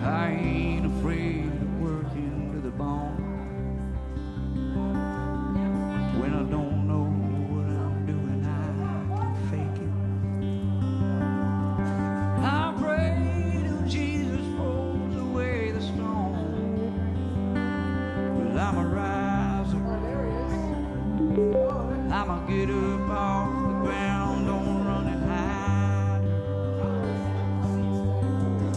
I ain't afraid of working to the bone. When I don't know what I'm doing, I can fake it. I pray till Jesus rolls away the stone. 'Cause I'm a riser. I'm a get up off the ground, don't run and hide.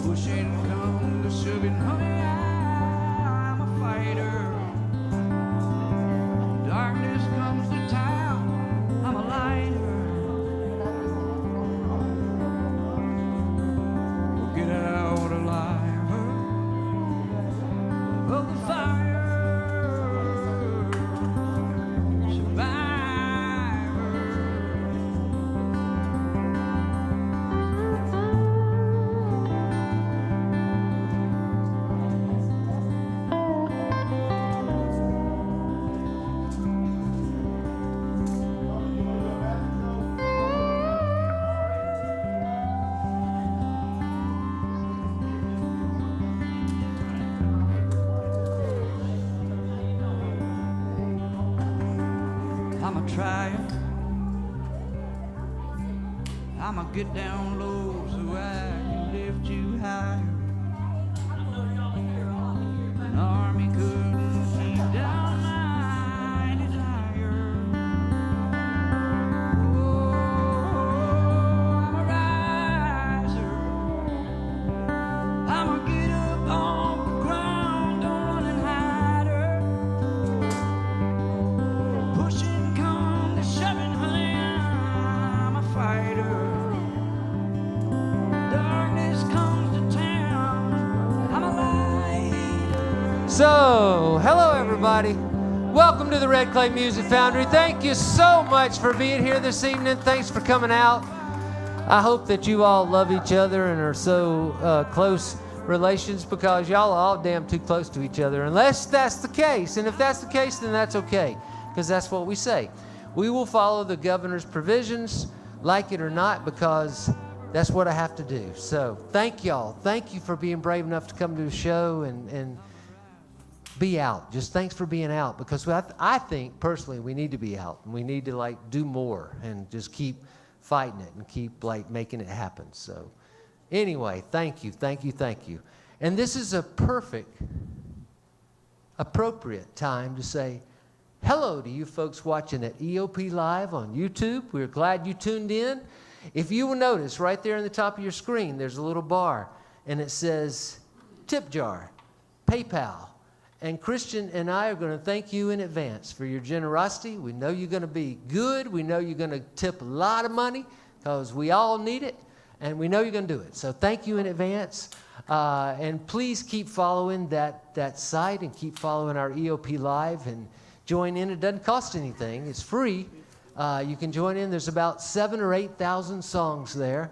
Pushing come to shoving, honey, I'm a fighter. Darkness comes to town, I'm a lighter. We'll get out alive of the fire. I'ma get down low so I can lift you higher. An army couldn't keep down my desire. Oh, I'm a riser. I'ma get up off the ground, don't run and hide her. Pushing come to shoving, honey, I'm a fighter. So, hello everybody. Welcome to the Red Clay Music Foundry. Thank you so much for being here this evening. Thanks for coming out. I hope that you all love each other and are so close relations, because y'all are all damn too close to each other, unless that's the case. And if that's the case, then that's okay, because that's what we say. We will follow the governor's provisions, like it or not, because that's what I have to do. So thank y'all. Thank you for being brave enough to come to the show and be out. Just thanks for being out, because I think personally we need to be out, and we need to like do more and just keep fighting it and keep like making it happen. So anyway, thank you. And this is a perfect, appropriate time to say hello to you folks watching at EOP Live on YouTube. We're glad you tuned in. If you will notice right there on the top of your screen, there's a little bar, and it says tip jar, PayPal. And Christian and I are going to thank you in advance for your generosity. We know you're going to be good. We know you're going to tip a lot of money, because we all need it, and we know you're going to do it. So thank you in advance. And please keep following that site, and keep following our EOP Live, and join in. It doesn't cost anything. It's free. You can join in. There's about 7,000 or 8,000 songs there.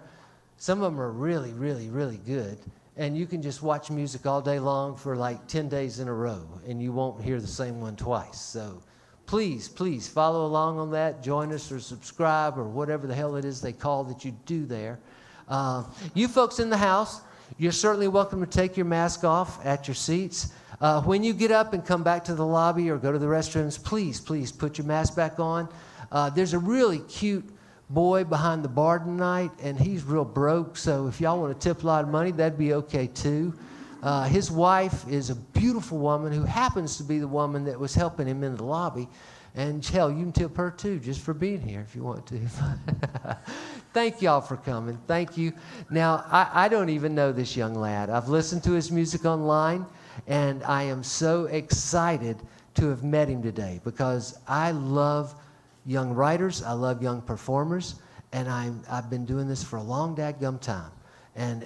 Some of them are really, really, really good. And you can just watch music all day long for like 10 days in a row, and you won't hear the same one twice. So please follow along on that. Join us or subscribe or whatever the hell it is they call that you do there. You folks in the house, you're certainly welcome to take your mask off at your seats. When you get up and come back to the lobby or go to the restrooms, please put your mask back on. There's a really cute boy behind the bar tonight, and he's real broke, so if y'all want to tip a lot of money, that'd be okay too. His wife is a beautiful woman who happens to be the woman that was helping him in the lobby, and hell, you can tip her too, just for being here if you want to. Thank y'all for coming. Thank you. Now, I don't even know this young lad. I've listened to his music online, and I am so excited to have met him today, because I love young writers, I love young performers, and I've been doing this for a long dadgum time, and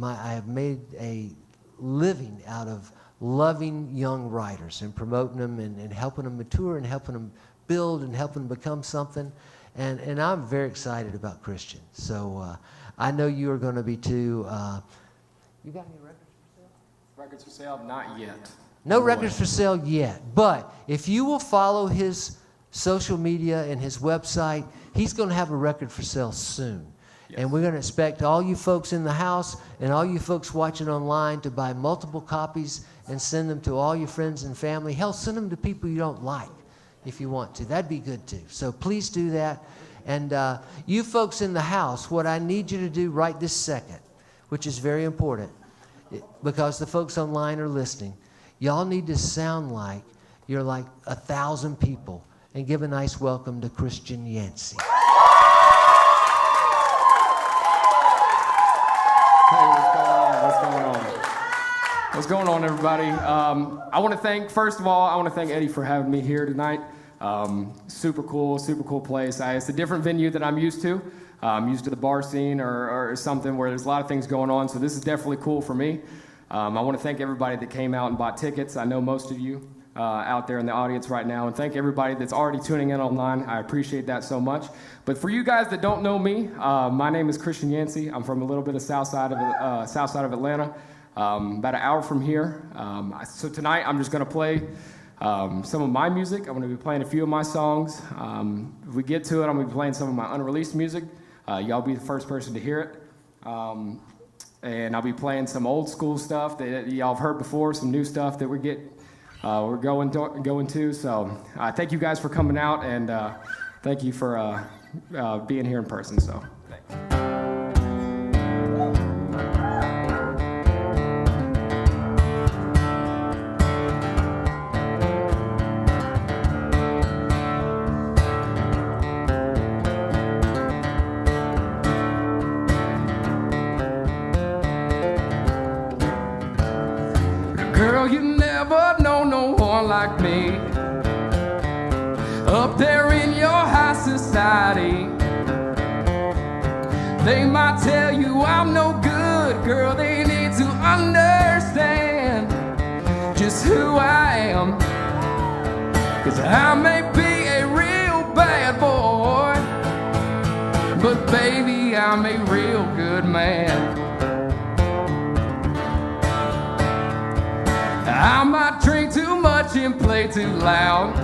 I have made a living out of loving young writers and promoting them and helping them mature and helping them build and helping them become something, and I'm very excited about Christian. So I know you are going to be too. You got any records for sale? Records for sale? Not yet. No records for sale yet, but if you will follow his social media and his website, he's going to have a record for sale soon. Yes. And we're going to expect all you folks in the house and all you folks watching online to buy multiple copies and send them to all your friends and family. Hell, send them to people you don't like if you want to. That'd be good too. So please do that. And you folks in the house, what I need you to do right this second, which is very important, because the folks online are listening, y'all need to sound like you're like 1,000 people and give a nice welcome to Christian Yancey. Hey, what's going on? What's going on, everybody? I want to thank, first of all, Eddie for having me here tonight. Super cool place. It's a different venue that I'm used to. I'm used to the bar scene or something where there's a lot of things going on, so this is definitely cool for me. I want to thank everybody that came out and bought tickets. I know most of you out there in the audience right now, and thank everybody that's already tuning in online. I appreciate that so much. But for you guys that don't know me, my name is Christian Yancey. I'm from a little bit of south side of Atlanta, about an hour from here. So tonight I'm just going to play some of my music. I'm going to be playing a few of my songs. If we get to it, I'm going to be playing some of my unreleased music. Y'all be the first person to hear it. And I'll be playing some old school stuff that y'all have heard before, some new stuff that we're going to. So thank you guys for coming out, and thank you for being here in person. So thanks. Girl, you never know no one like me. Up there in your high society, they might tell you I'm no good. Girl, they need to understand just who I am. 'Cause I may be a real bad boy, but baby, I'm a real good man. I might drink too much and play too loud,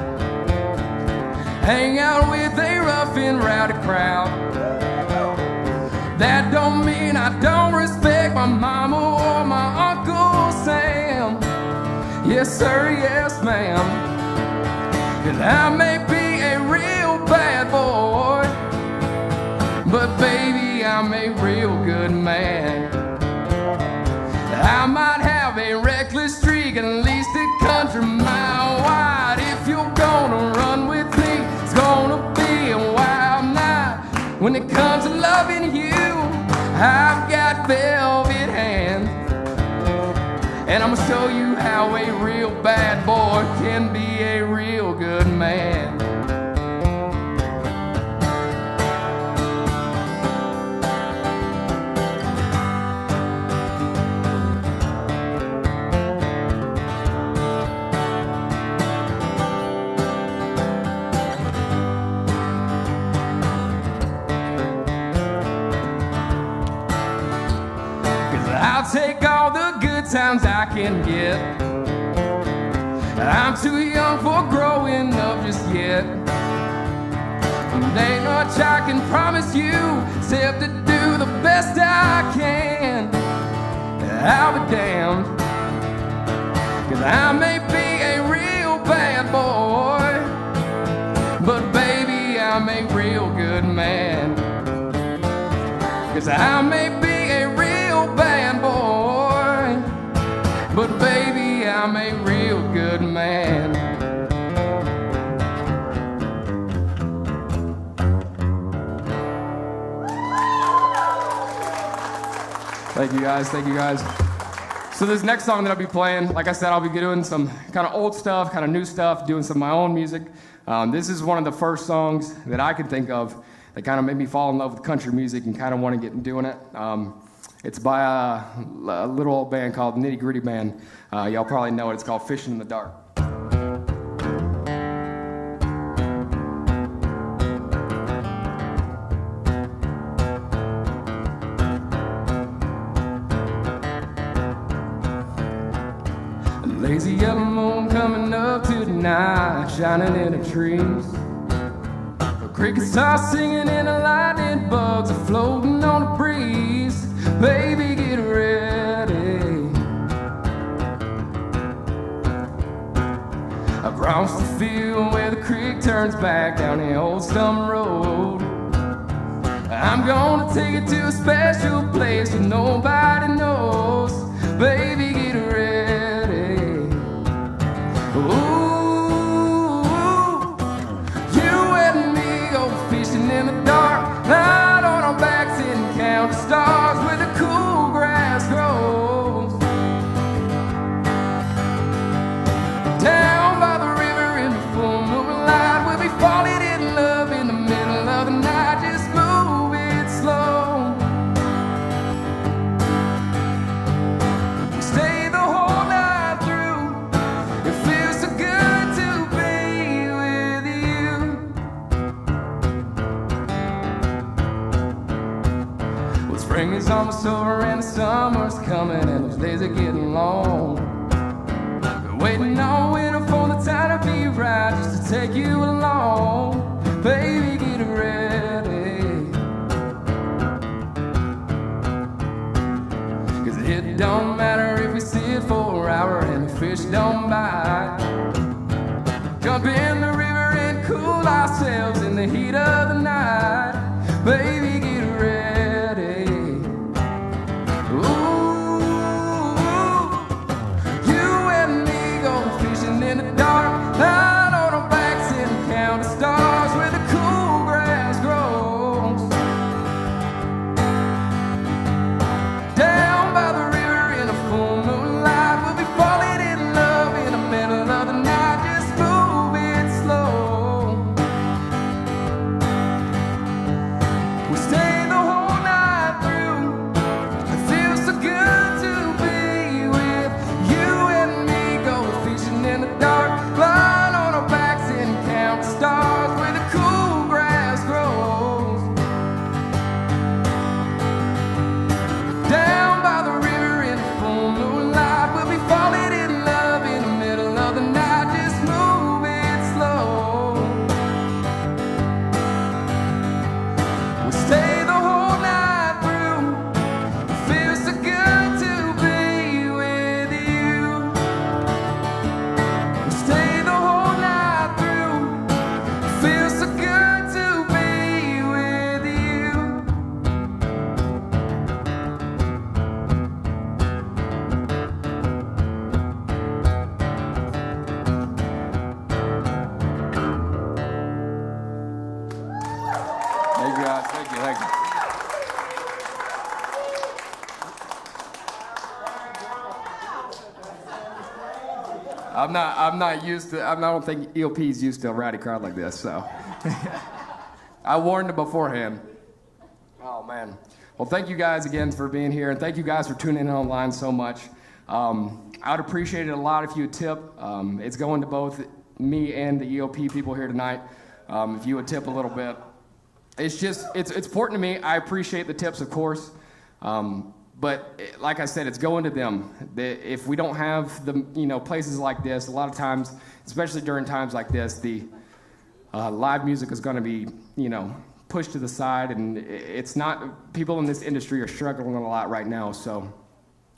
hang out with a rough and rowdy crowd. That don't mean I don't respect my mama or my Uncle Sam. Yes sir, yes ma'am. 'Cause I may be a real bad boy, but baby, I'm a real good man. I might have a reckless streak and at least a country mile wide. If you're gonna run with me, it's gonna be a wild night. When it comes to loving you, I've got velvet hands, and I'm gonna show you how a real bad boy can be a real good man. I'll take all the good times I can get. I'm too young for growing up just yet. And ain't much I can promise you except to do the best I can. I'll be damned, 'cause I may be a real bad boy, but baby, I'm a real good man. 'Cause I may be a real bad boy, but baby, I'm a real good man. Thank you guys. So this next song that I'll be playing, like I said, I'll be doing some kind of old stuff, kind of new stuff, doing some of my own music. This is one of the first songs that I could think of that kind of made me fall in love with country music and kind of want to get doing it. It's by a little old band called Nitty Gritty Band. Y'all probably know it. It's called Fishing in the Dark. Lazy yellow moon coming up to the night, shining in the trees. Crickets start singing and the lightning bugs are floating on the breeze. Baby, get ready. Across the field where the creek turns back down the old stump road, I'm gonna take you to a special place where nobody knows. Baby, get ready. Ooh, you and me go fishing in the dark, out on our backs and count the stars where the cool grass grows. Down by the river in the full moonlight, we'll be falling in love in the middle of the night. Just move it slow. We stay the whole night through. It feels so good to be with you. Well, spring is almost over and the summer's coming, and those days are getting long. Waiting on winter for the time to be right, just to take you along. Baby, get ready. 'Cause it don't matter if we sit for an hour and the fish don't bite. Jump in the river and cool ourselves in the heat of the night. Baby, get ready. Ooh. In the dark, out on our backs and count the stars where the cool grass grows. Down by the river in a full moonlight, we'll be falling in love in the middle of the night. Just move it slow. We stay the whole night through. It feels so good to be with you and me. Go fishing in the dark, lying on our backs and count the stars where the cool grass grows. Down by the river in the full moonlight, we'll be falling in love in the middle of the night. Just move it slow. We stay the whole night through. It feels so good to be with you. We stay the whole night through. It feels so good to be with you. Thank you, guys. Thank you. Thank you. I'm not used to. I don't think EOP's used to a rowdy crowd like this. So I warned them beforehand. Oh man. Well, thank you guys again for being here, and thank you guys for tuning in online so much. I would appreciate it a lot if you would tip. It's going to both me and the EOP people here tonight. If you would tip a little bit. It's important to me. I appreciate the tips, of course. But like I said, it's going to them. If we don't have the places like this, a lot of times, especially during times like this, the live music is going to be pushed to the side, and it's not. People in this industry are struggling a lot right now. So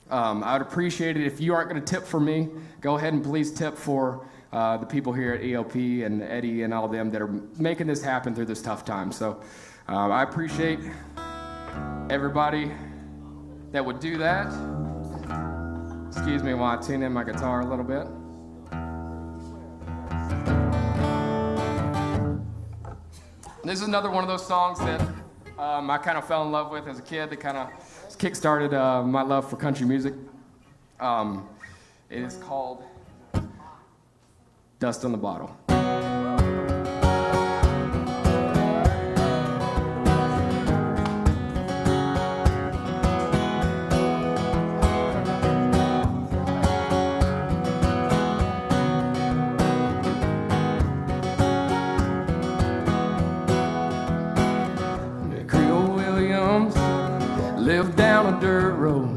I would appreciate it if you aren't going to tip for me. Go ahead and please tip for the people here at EOP and Eddie and all of them that are making this happen through this tough time. So I appreciate everybody that would do that. Excuse me while I tune in my guitar a little bit. This is another one of those songs that I kind of fell in love with as a kid that kind of kick-started my love for country music. It is called Dust on the Bottle. Lived down a dirt road,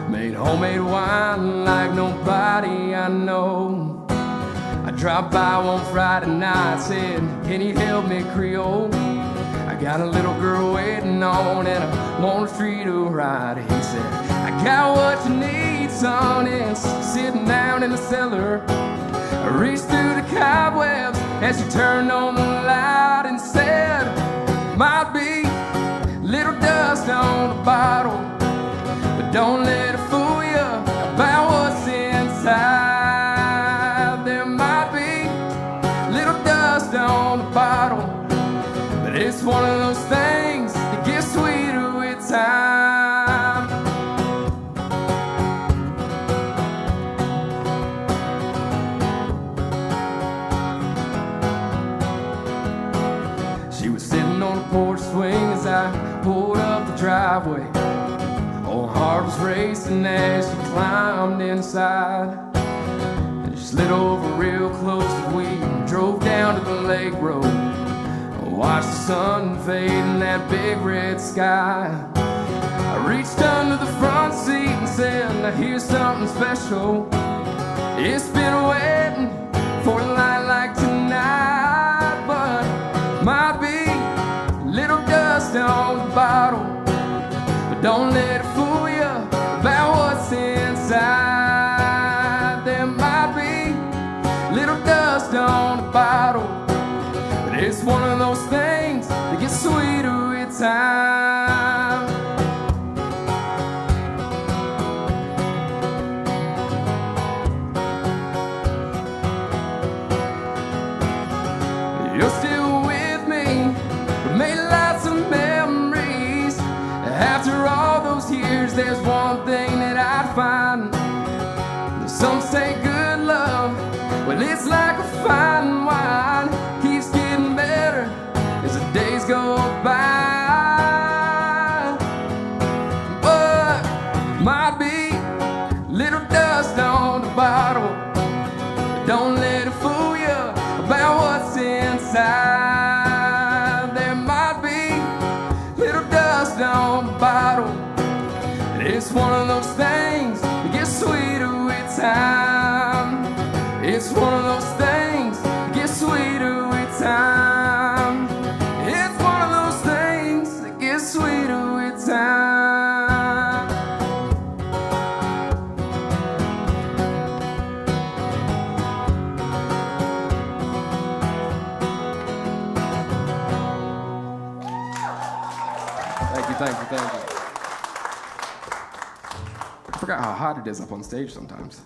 made homemade wine like nobody I know. I dropped by one Friday night, said, can you help me, Creole? I got a little girl waiting on and I want to treat her right. He said, I got what you need, son. It's sitting down in the cellar. I reached through the cobwebs as she turned on the light and said, might be little dust on the bottle, but don't let it fool you about what's inside. There might be little dust on the bottle, but it's one of those things that gets sweeter with time. She was sitting on the porch swing as I pulled up the driveway. Old heart was racing as she climbed inside. And she slid over real close as we drove down to the lake road. Watched the sun fade in that big red sky. I reached under the front seat and said, now here's something special. It's been waiting for a night like tonight, but might be little dust on the bottle, but don't let it fool you about what's inside. There might be little dust on the bottle, but it's one of those things that gets sweeter with time. You're still with me, we made lots of memories. After all those years, there's one thing that I'd find. Some say good love, well, it's like a fine wine, keeps getting better as the days go by. But might be little dust on the bottle, but don't let it fool you about what's inside. There might be little dust on the bottle, and it's one of those things that gets sweeter with time. It's one of those things that gets sweeter with time. It's one of those things that gets sweeter with time. Thank you. I forgot how hot it is up on stage sometimes.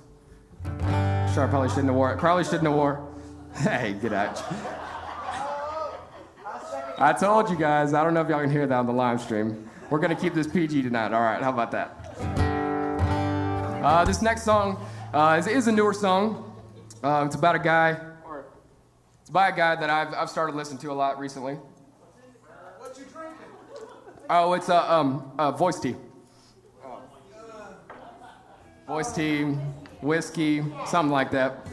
Sure, I probably shouldn't have wore. Hey, get out. I told you guys, I don't know if y'all can hear that on the live stream. We're gonna keep this PG tonight, all right, how about that? This next song is a newer song. It's by a guy that I've started listening to a lot recently. What you drinking? Oh, it's voice tea. Voice tea, whiskey, something like that.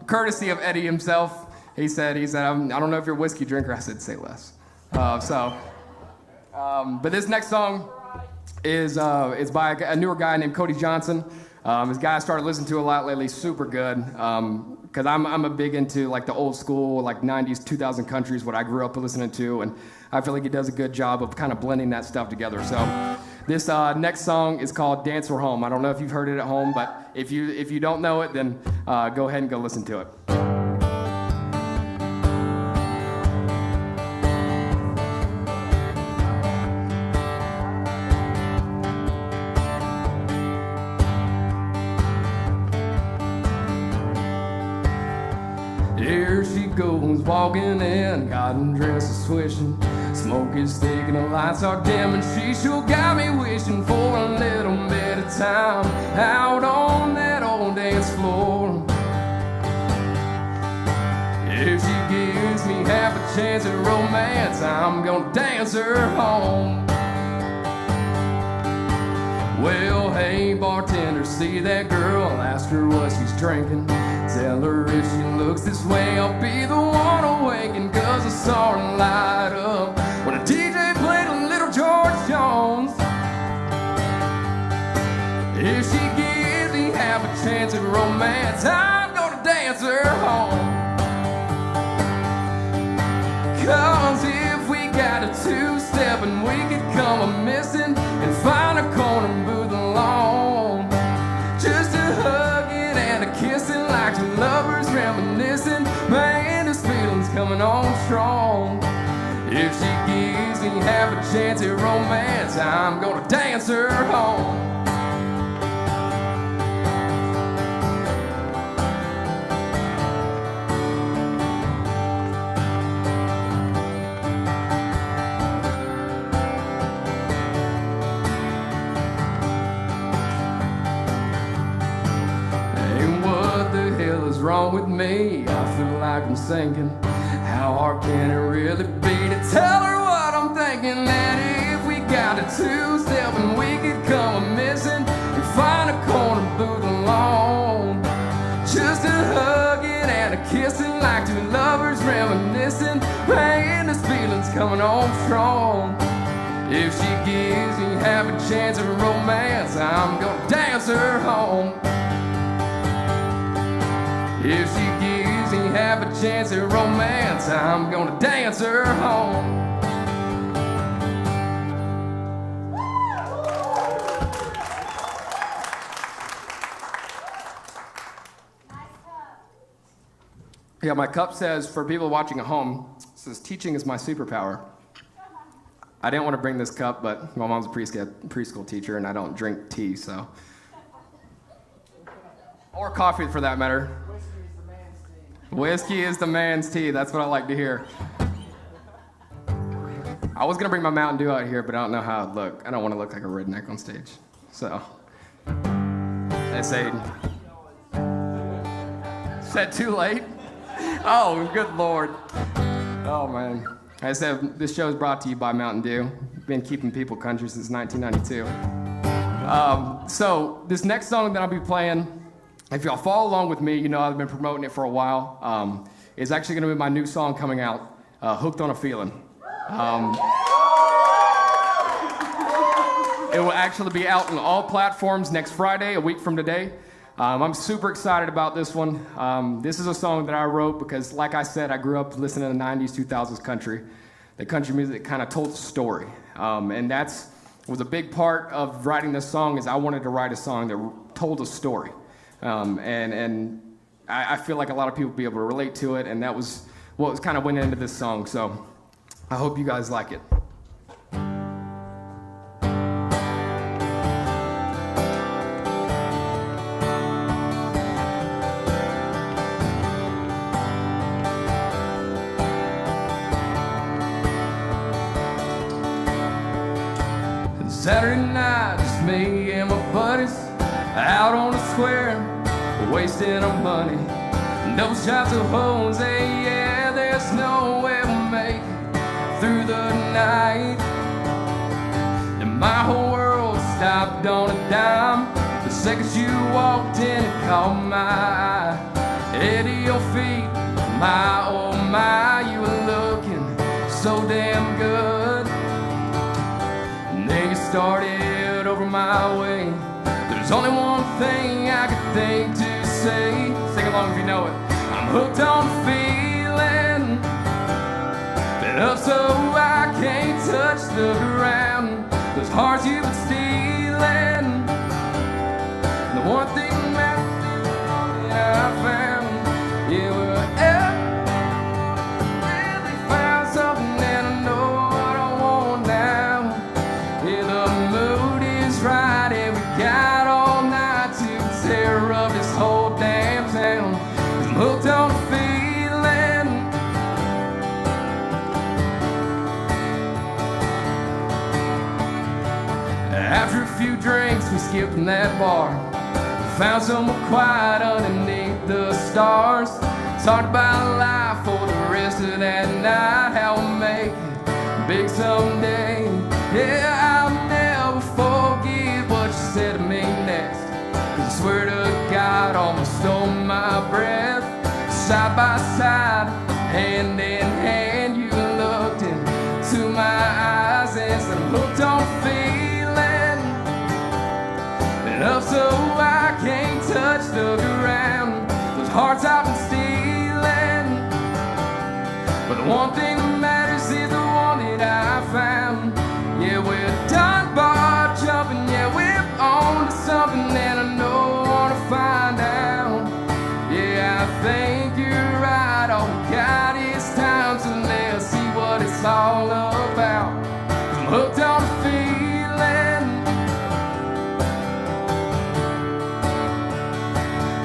Courtesy of Eddie himself. He said, I don't know if you're a whiskey drinker. I said, say less. But this next song is by a newer guy named Cody Johnson. This guy I started listening to a lot lately, super good. Because I'm a big into like the old school, like 90s, 2000 countries, what I grew up listening to, and I feel like he does a good job of kind of blending that stuff together. So this next song is called Dance or Home. I don't know if you've heard it at home, but if you don't know it, then go ahead and go listen to it. Here she goes, walking in, cotton dress is swishing. Smoke is thick and the lights are dim, and she sure got me wishing for a little bit of time out on that old dance floor. If she gives me half a chance at romance, I'm gonna dance her home. Well, hey, bartender, see that girl? Ask her what she's drinking. Tell her if she looks this way, I'll be the one awakened. 'Cause I saw her light up when a DJ played a little George Jones. If she gives me half a chance at romance, I'm gonna dance dance her home. 'Cause if we got a two-step and we could come a-missing and find a corner booth alone, just a hugging and a kissing like two lovers reminiscing, man, this feeling's coming on strong. If she gives me half a chance at romance, I'm gonna dance her home. Wrong with me, I feel like I'm sinking. How hard can it really be to tell her what I'm thinking? That if we got a two-step and we could come a-missing and find a corner booth alone, just a hugging and a kissing like two lovers reminiscing, man, this feeling's coming on strong. If she gives me half a chance of romance, I'm gonna dance her home. If she gives me half a chance at romance, I'm gonna dance her home. Yeah, my cup says, for people watching at home, it says, teaching is my superpower. I didn't want to bring this cup, but my mom's a preschool teacher, and I don't drink tea, so. Or coffee, for that matter. Whiskey is the man's tea. That's what I like to hear. I was going to bring my Mountain Dew out here, but I don't know how it'd look. I don't want to look like a redneck on stage. So, is that too late? Oh, good Lord. Oh, man. I said, this show is brought to you by Mountain Dew. Been keeping people country since 1992. So, this next song that I'll be playing, if y'all follow along with me, you know I've been promoting it for a while. It's actually going to be my new song coming out, Hooked on a Feeling. It will actually be out on all platforms next Friday, a week from today. I'm super excited about this one. This is a song that I wrote because, like I said, I grew up listening to the 90s, 2000s country. The country music kind of told a story. And was a big part of writing this song is I wanted to write a song that told a story. And I feel like a lot of people will be able to relate to it, and that was what was kind of went into this song. So I hope you guys like it. Saturday night, just me and my buddies out on the square, wasting our money. No shots of hoes, hey, yeah, there's no way we'll make it through the night. And my whole world stopped on a dime the second you walked in and caught my eye. Head to your feet, my oh my, you were looking so damn good. And then you started over my way. There's only one thing I could think to say. Sing along if you know it. I'm hooked on the feeling, been up so I can't touch the ground. Those hearts you've been stealing, the one thing that I found, yeah, we're really found something and I know what I want now. Yeah, the mood is right and we got all night to tear up this whole damn town. 'Cause I'm hooked on a feeling. After a few drinks, we skipped in that bar, found somewhere quiet underneath the stars. Talked about life for the rest of that night, how we'll make it big someday. Yeah, I'll never forget what you said to me next. 'Cause I swear to God, almost stole my breath. Side by side, hand in hand, you looked into my eyes and said, I'm hooked on feeling, and up so I can't touch the ground. Those hearts I've been The one thing that matters is the one that I found. Yeah, we're done bar jumping, yeah, we're on to something that I know I wanna find out. Yeah, I think you're right, all we got is time, so let's see what it's all about. I'm hooked on a feeling.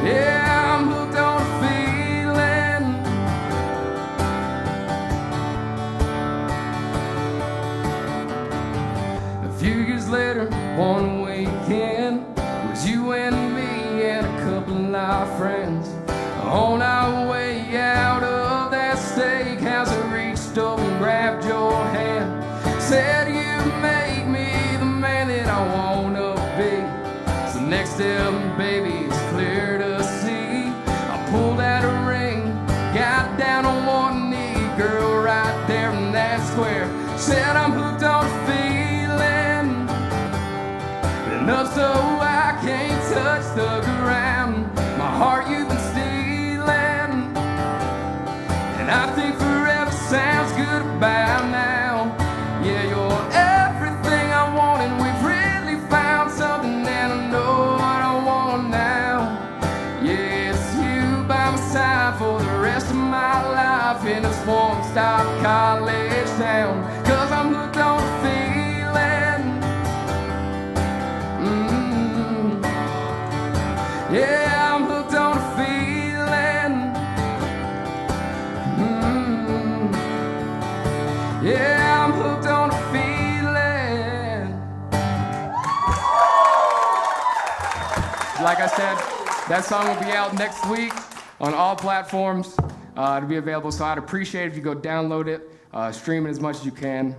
Yeah, I'm hooked on a feeling. A few years later, one weekend, it was you and me and a couple of our friends on our way out of that steakhouse. I reached over and grabbed your hand, said you make me the man that I wanna be. So next step, baby, it's clear to see. I pulled out a ring, got down on one knee, girl, right there in that square. Said I'm hooked on a feeling, enough so I can't touch the ground. My heart you've been stealing, and I think forever sounds good about now. Yeah, you're everything I want, and we've really found something that I know what I want now. Yeah, it's you by my side for the rest of my life in this one-stop college town. 'Cause I'm hooked on a feeling. Yeah, I'm hooked on a feeling. Yeah, I'm hooked on a feeling. Like I said, that song will be out next week on all platforms. It'll be available, so I'd appreciate it if you go download it, stream it as much as you can.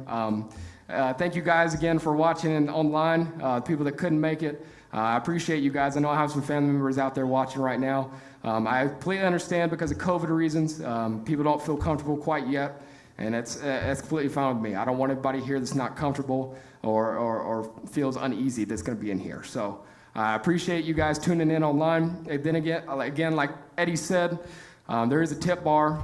Thank you guys again for watching and online, people that couldn't make it. I appreciate you guys. I know I have some family members out there watching right now. I completely understand because of COVID reasons, people don't feel comfortable quite yet, and it's completely fine with me. I don't want anybody here that's not comfortable or feels uneasy that's going to be in here. So I appreciate you guys tuning in online. And then again, like Eddie said, there is a tip bar.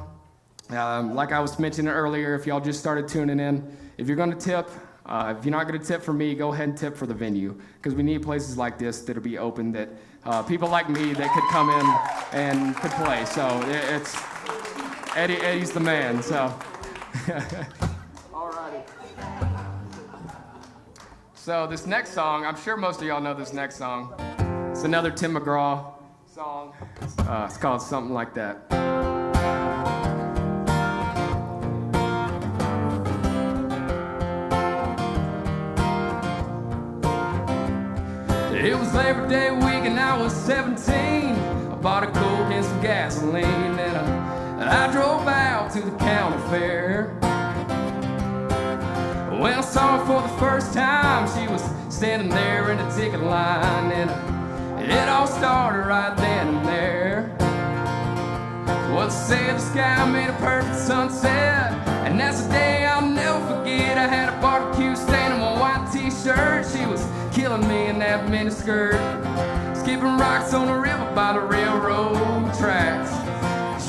Like I was mentioning earlier, if y'all just started tuning in, if you're going to tip, if you're not going to tip for me, go ahead and tip for the venue, because we need places like this that'll be open, that people like me that could come in and could play. So it's Eddie's the man. So alrighty. So this next song, I'm sure most of y'all know this next song. It's another Tim McGraw song. It's called Something Like That. It was Labor Day week and I was 17. I bought a Coke and some gasoline, and I drove out to the county fair. When I saw her for the first time, she was standing there in the ticket line, and it all started right then and there. Well, they say the sky made a perfect sunset, and that's a day I'll never forget. I had a barbecue stain on my white t-shirt. She was killing me in that miniskirt, skipping rocks on the river by the railroad tracks.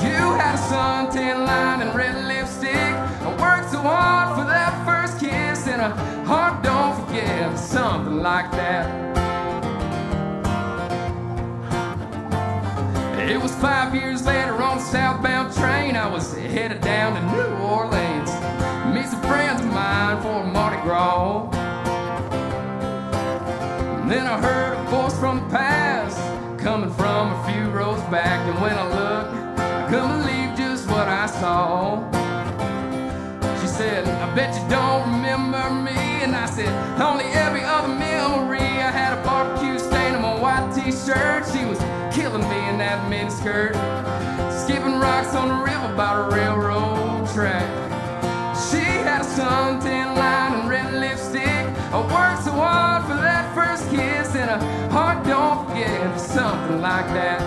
You had a suntan line and red lipstick. I worked so hard for that first kiss, and a heart don't forget something like that. It was 5 years later on the southbound train. I was headed down to New Orleans, meet some friends of mine for a Mardi Gras. And then I heard a voice from the past, coming from a few rows back. And when I looked, I couldn't believe just what I saw. She said, I bet you don't remember me. And I said, only every other memory. I had a barbecue stain on my white t-shirt. She was killing me in that miniskirt, skipping rocks on the river by the railroad track. She had a suntan line and red lipstick. I worked so hard for that first kiss, and a heart don't forget something like that.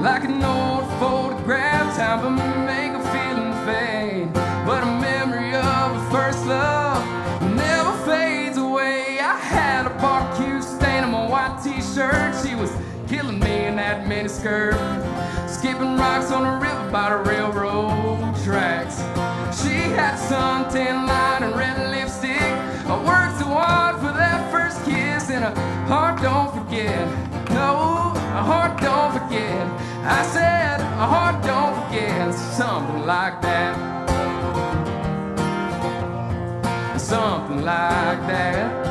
Like an old photograph, time to make a feeling fade, but a memory of a first love never fades away. I had a barbecue rocks on the river by the railroad tracks. She had suntan line and red lipstick. I worked so hard for that first kiss, and a heart don't forget. No, a heart don't forget. I said a heart don't forget. Something like that. Something like that.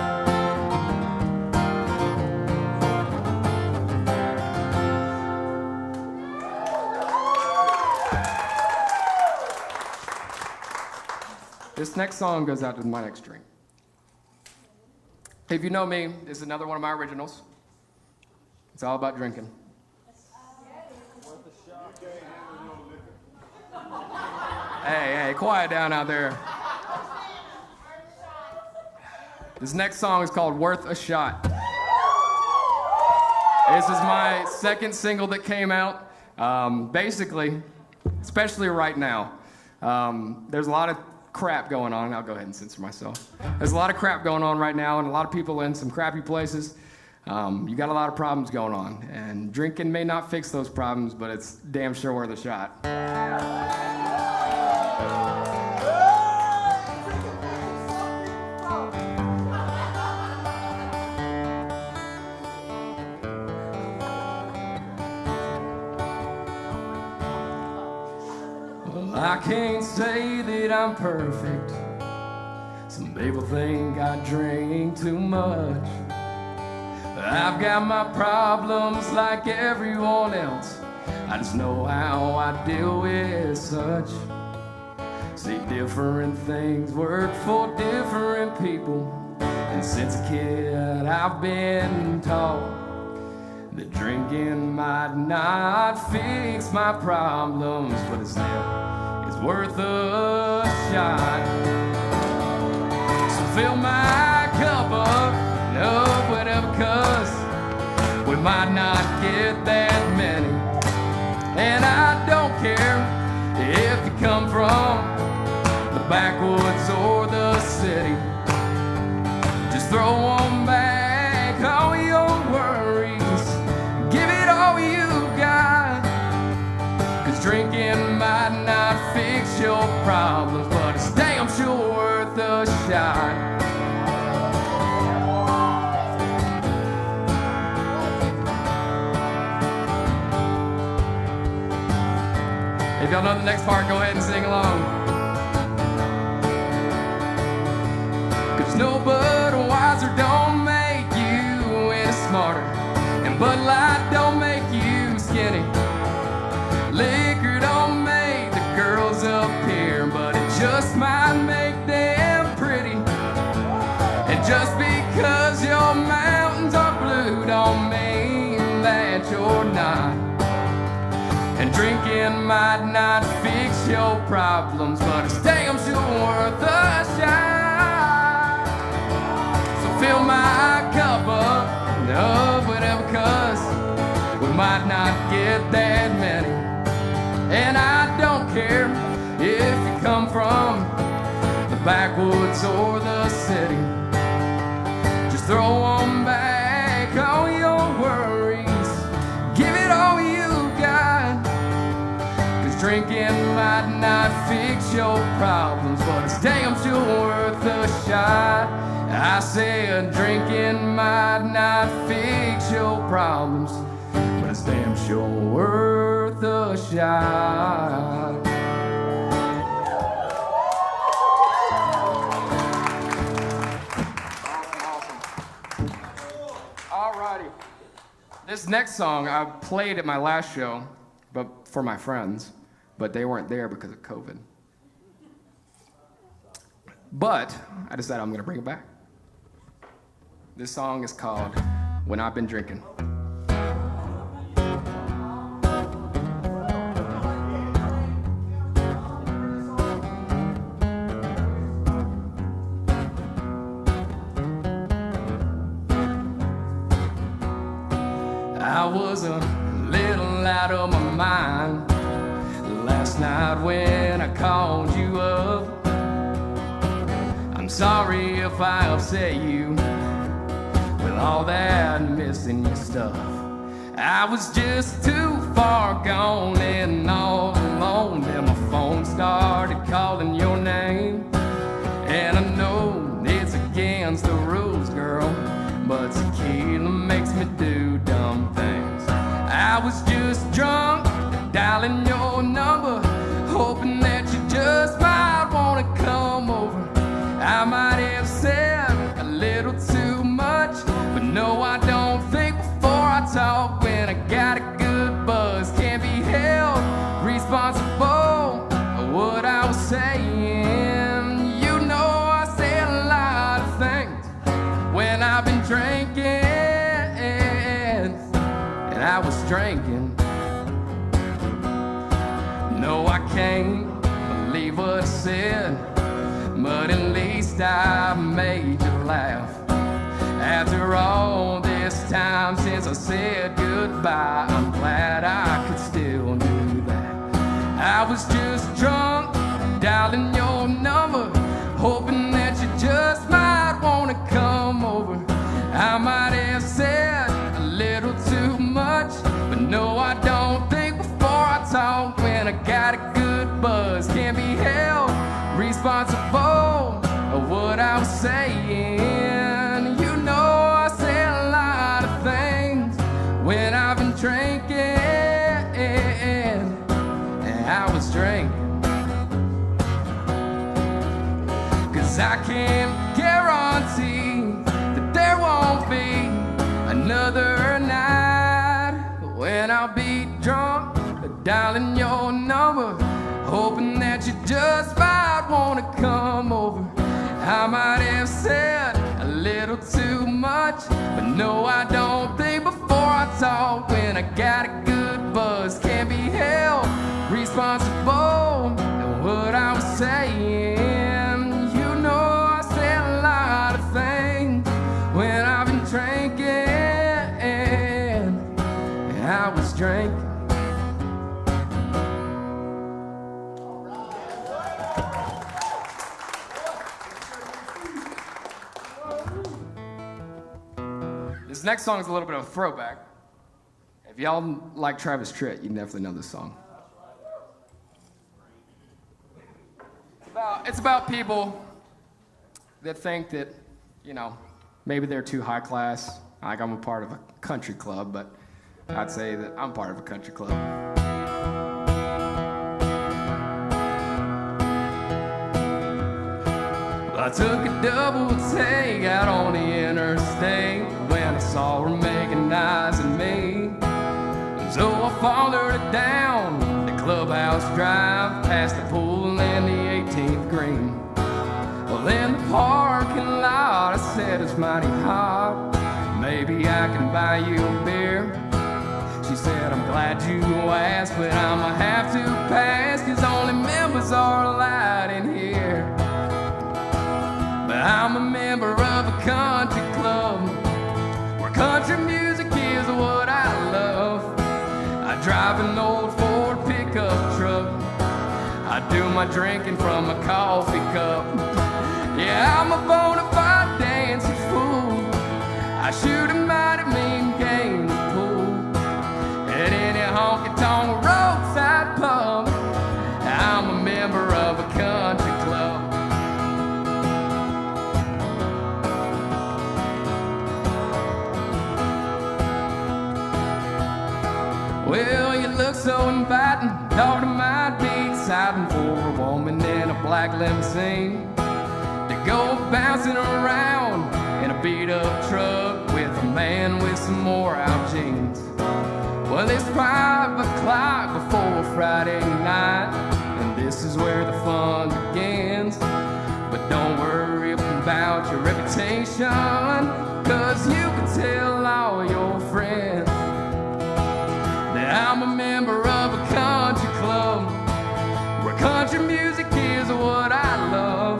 This next song goes out to my next drink. If you know me, this is another one of my originals. It's all about drinking. Hey, quiet down out there. This next song is called Worth a Shot. This is my second single that came out. Basically, especially right now, there's a lot of crap going on. I'll go ahead and censor myself. There's a lot of crap going on right now, and a lot of people in some crappy places. You got a lot of problems going on, and drinking may not fix those problems, but it's damn sure worth a shot. I can't say that I'm perfect. Some people think I drink too much. I've got my problems like everyone else. I just know how I deal with such. See, different things work for different people. And since a kid I've been taught that drinking might not fix my problems, but it's worth a shot. So fill my cup up, whatever, 'cause we might not get that many. And I don't care if you come from the backwoods or the city. Just throw on back all your worries. Give it all you got. 'Cause drinking might not fix your problems, but it's damn sure worth a shot. If y'all know the next part, go ahead and sing along. 'Cause no Budweiser don't make you any smarter, and Bud Light don't make you skinny. Liquor don't make the girls up here, but it just might make them pretty. And just because your mountains are blue don't mean that you're not. And drinking might not fix your problems, but it's damn sure worth a shot. So fill my cup up, whatever, 'cause we might not get that many. And I don't care if you come from the backwoods or the city. Just throw on back all your worries. Give it all you got. 'Cause drinking might not fix your problems, but it's damn sure worth a shot. I said drinking might not fix your problems, but it's damn sure worth a shot. Awesome. Alrighty. This next song I played at my last show, but for my friends, but they weren't there because of COVID. But I decided I'm gonna bring it back. This song is called When I've Been Drinking. I was a little out of my mind last night when I called you up. I'm sorry if I upset you with all that missing your stuff. I was just too far gone and all alone. Then my phone started calling your name. And I know it's against the rules, girl, but tequila makes me do dumb things. I was just drunk, dialing your number, hoping that you just might want to come over. I might have said a little too much, but no, I don't think before I talk. When I got a good buzz, can't be held responsible for what I was saying. You know I said a lot of things when I've been drinking, and I was drinking. No, I can't believe what I said, but at least I made you laugh. After all this time since I said goodbye, I'm glad I could still do that. I was just drunk, dialing your number, hoping that you just might want to come over. I might have said a little too much, but no, I don't think before I talk. When I got a good buzz, can't be held responsible of what I was saying. You know I said a lot of things when I've been drinking, and I was drinking. 'Cause I can't guarantee that there won't be another night when I'll be drunk, dialing your number, hoping that you just might want to come over. I might have said a little too much, but no, I don't think before I talk. When I got a good buzz, can't be held responsible for what I was saying. You know I said a lot of things when I've been drinking, and I was drinking. This next song is a little bit of a throwback. If y'all like Travis Tritt, you definitely know this song. It's about people that think that, you know, maybe they're too high class. Like I'm a part of a country club, but I'd say that I'm part of a country club. I took a double take out on the interstate when I saw her making eyes at me. So I followed her down the clubhouse drive, past the pool and the 18th green. Well, in the parking lot, I said, it's mighty hot, maybe I can buy you a beer. She said, I'm glad you asked, but I'ma have to pass, 'cause only members are allowed in here. But I'm a member of a country club where country music is what I love. I drive an old Ford pickup truck. I do my drinking from a coffee cup. Yeah, I'm a bona fide dancing fool. I shoot a mighty mean game of pool at any honky-tonk roadside pub. I'm a member of a country club. Well, you look so inviting, thought I might be deciding for a woman in a black limousine to go bouncing around in a beat-up truck with a man with some wore-out jeans. Well, it's 5 o'clock before Friday night, and this is where the fun begins. But don't worry about your reputation, 'cause you can tell all your friends that I'm a member of a country club where country music is what I love.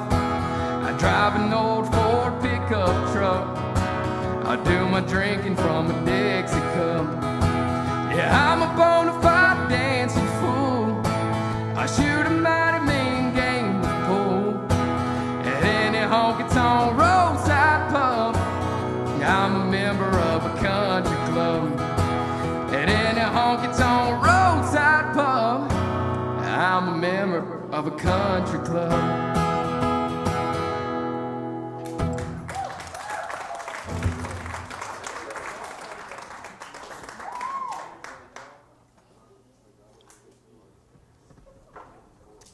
I drive an old Ford pickup truck. I do my drinking from a Dixie cup. Yeah, I'm a bona fide dancing fool. I shoot a mighty mean game of pool at any honky-tonk roadside pub. I'm a member of a country club at any honky-tonk roadside of a country club.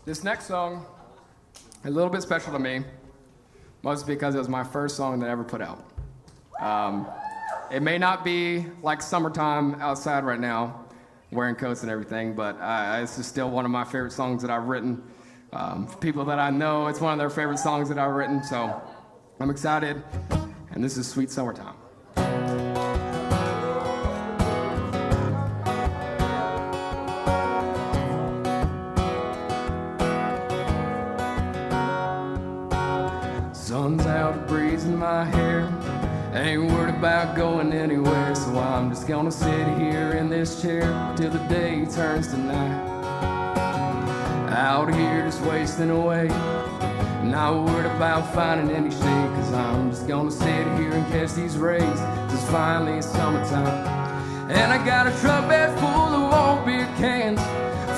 This next song, a little bit special to me, mostly because it was my first song that I ever put out. It may not be like summertime outside right now, wearing coats and everything, but it's just still one of my favorite songs that I've written. For people that I know, it's one of their favorite songs that I've written, so I'm excited, and this is Sweet Summertime. Sun's out, breeze in my hair. Ain't worried about going anywhere, so I'm just gonna sit here in this chair till the day turns to night. Out here just wasting away, not worried about finding any shade, cause I'm just gonna sit here and catch these rays, cause finally it's summertime. And I got a truck bed full of old beer cans,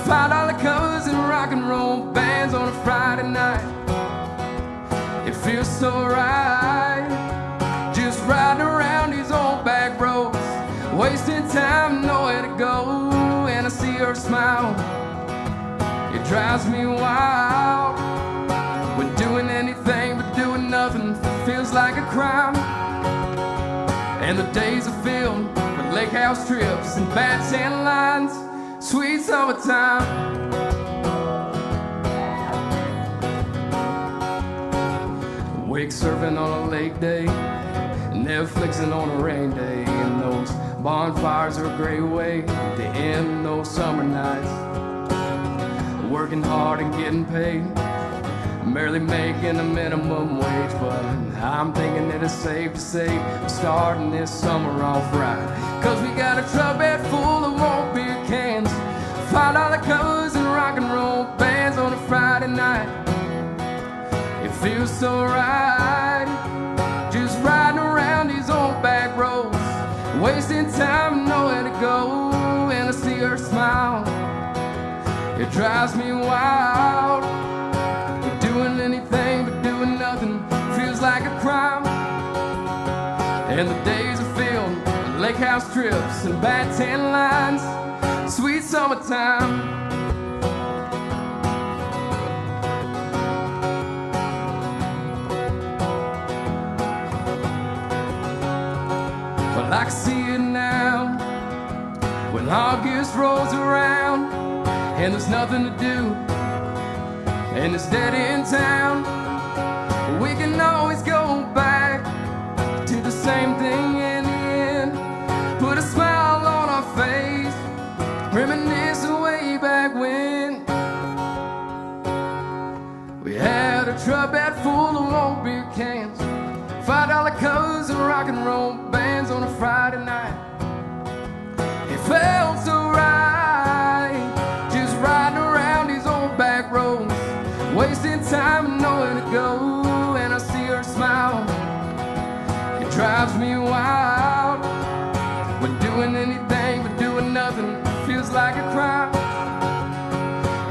$5 covers and rock and roll bands on a Friday night. It feels so right, just riding around these old back roads, wasting time, nowhere to go. And I see her smile, it drives me wild. When doing anything but doing nothing feels like a crime. And the days are filled with lake house trips and bad tan lines, sweet summertime. Wake surfing on a lake day, Netflixing on a rain day, and those bonfires are a great way to end those summer nights. Working hard and getting paid, barely making a minimum wage, but I'm thinking that it's safe to say we're starting this summer off right. Cause we got a truck bed full of old beer cans, $5 covers and rock and roll bands on a Friday night. It feels so right, just riding around these old back roads, wasting time, nowhere to go. And I see her smile, it drives me wild. We're doing anything but doing nothing feels like a crime. And the days are filled with lake house trips and bad tan lines, sweet summertime. I can see it now, when August rolls around, and there's nothing to do, and it's dead in town. We can always go back to the same thing in the end, put a smile on our face, reminisce way back when. We had a truck bed full of old beer cans, $5 covers and rock and roll bands on a Friday night. It felt so right, just riding around these old back roads, wasting time and nowhere to go. And I see her smile, it drives me wild. We're doing anything but doing nothing feels like a crime.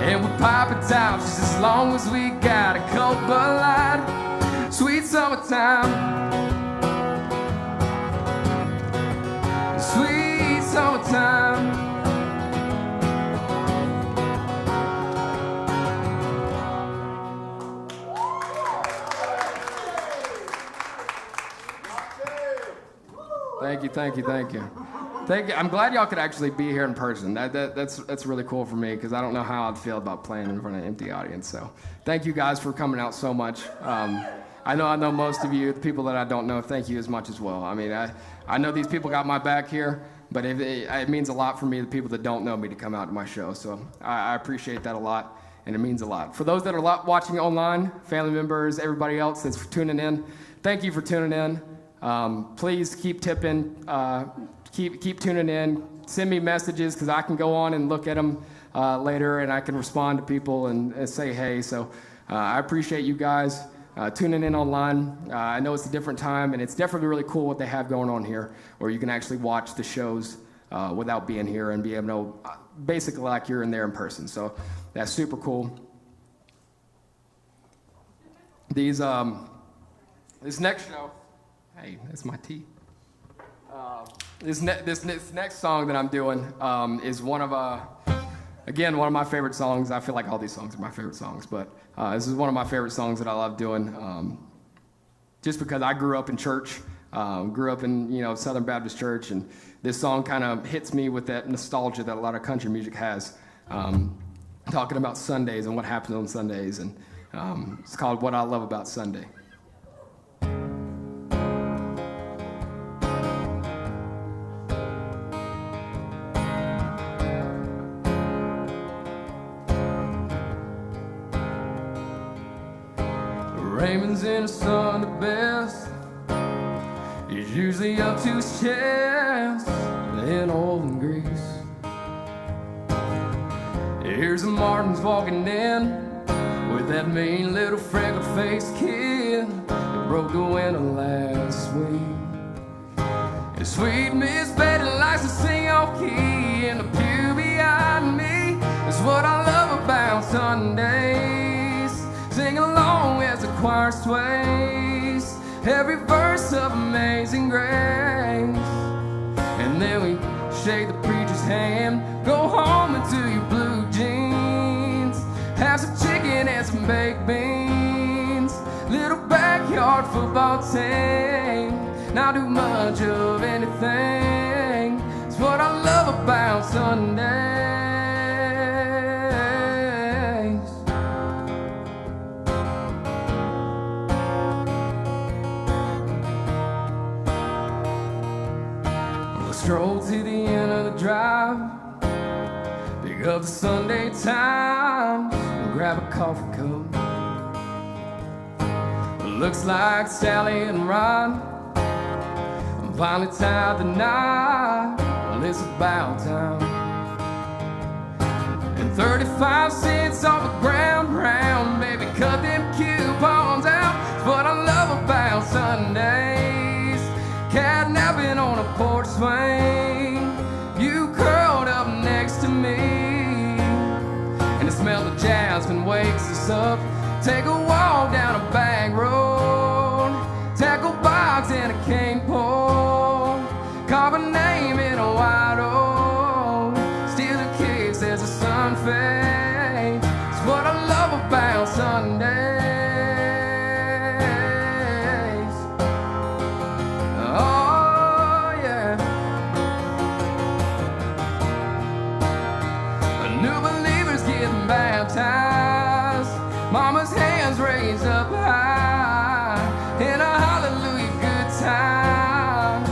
And we're popping tops just as long as we got a cold Bud Light, sweet summertime. Sweet summertime. Thank you, thank you, thank you. Thank you. I'm glad y'all could actually be here in person. That's really cool for me, because I don't know how I'd feel about playing in front of an empty audience. So thank you guys for coming out so much. I know most of you, the people that I don't know, thank you as much as well. I mean, I know these people got my back here, but it means a lot for me, the people that don't know me, to come out to my show. So I appreciate that a lot, and it means a lot. For those that are watching online, family members, everybody else that's tuning in, thank you for tuning in. Please keep tipping, keep tuning in. Send me messages, because I can go on and look at them later, and I can respond to people and say hey. So I appreciate you guys tuning in online. I know it's a different time, and it's definitely really cool what they have going on here, where you can actually watch the shows without being here and be able to, basically like you're in there in person. So that's super cool. this next show, hey, that's my tea. This next song that I'm doing is one of my favorite songs. I feel like all these songs are my favorite songs, but this is one of my favorite songs that I love doing. Just because I grew up in church, grew up in Southern Baptist Church, and this song kind of hits me with that nostalgia that a lot of country music has, talking about Sundays and what happens on Sundays, and it's called "What I Love About Sunday." Raymond's in a Sunday best. He's usually up to his chest in oil and grease. Here's the Martins walking in with that mean little freckle-faced kid that broke the window last week. And sweet Miss Betty likes to sing off-key in the pew behind me. That's what I love about Sundays. Sing along as the choir sways every verse of Amazing Grace. And then we shake the preacher's hand, go home into your blue jeans, have some chicken and some baked beans, little backyard football team, not do much of anything. It's what I love about Sundays. Stroll to the end of the drive, pick up the Sunday Times, and grab a coffee cup. Looks like Sally and Ron finally tied the knot. Well, it's about time. And 35 cents off the ground round, baby, cut them coupons out. It's what I love about Sundays. Catnapping on a porch swing, you curled up next to me, and the smell of jasmine wakes us up. Take a walk down a back road, tackle box and a cane pole, carve a name in a white oak, steal a kiss as the sun fades. It's what I love about Sunday. Baptized, mama's hands raised up high in a hallelujah good time.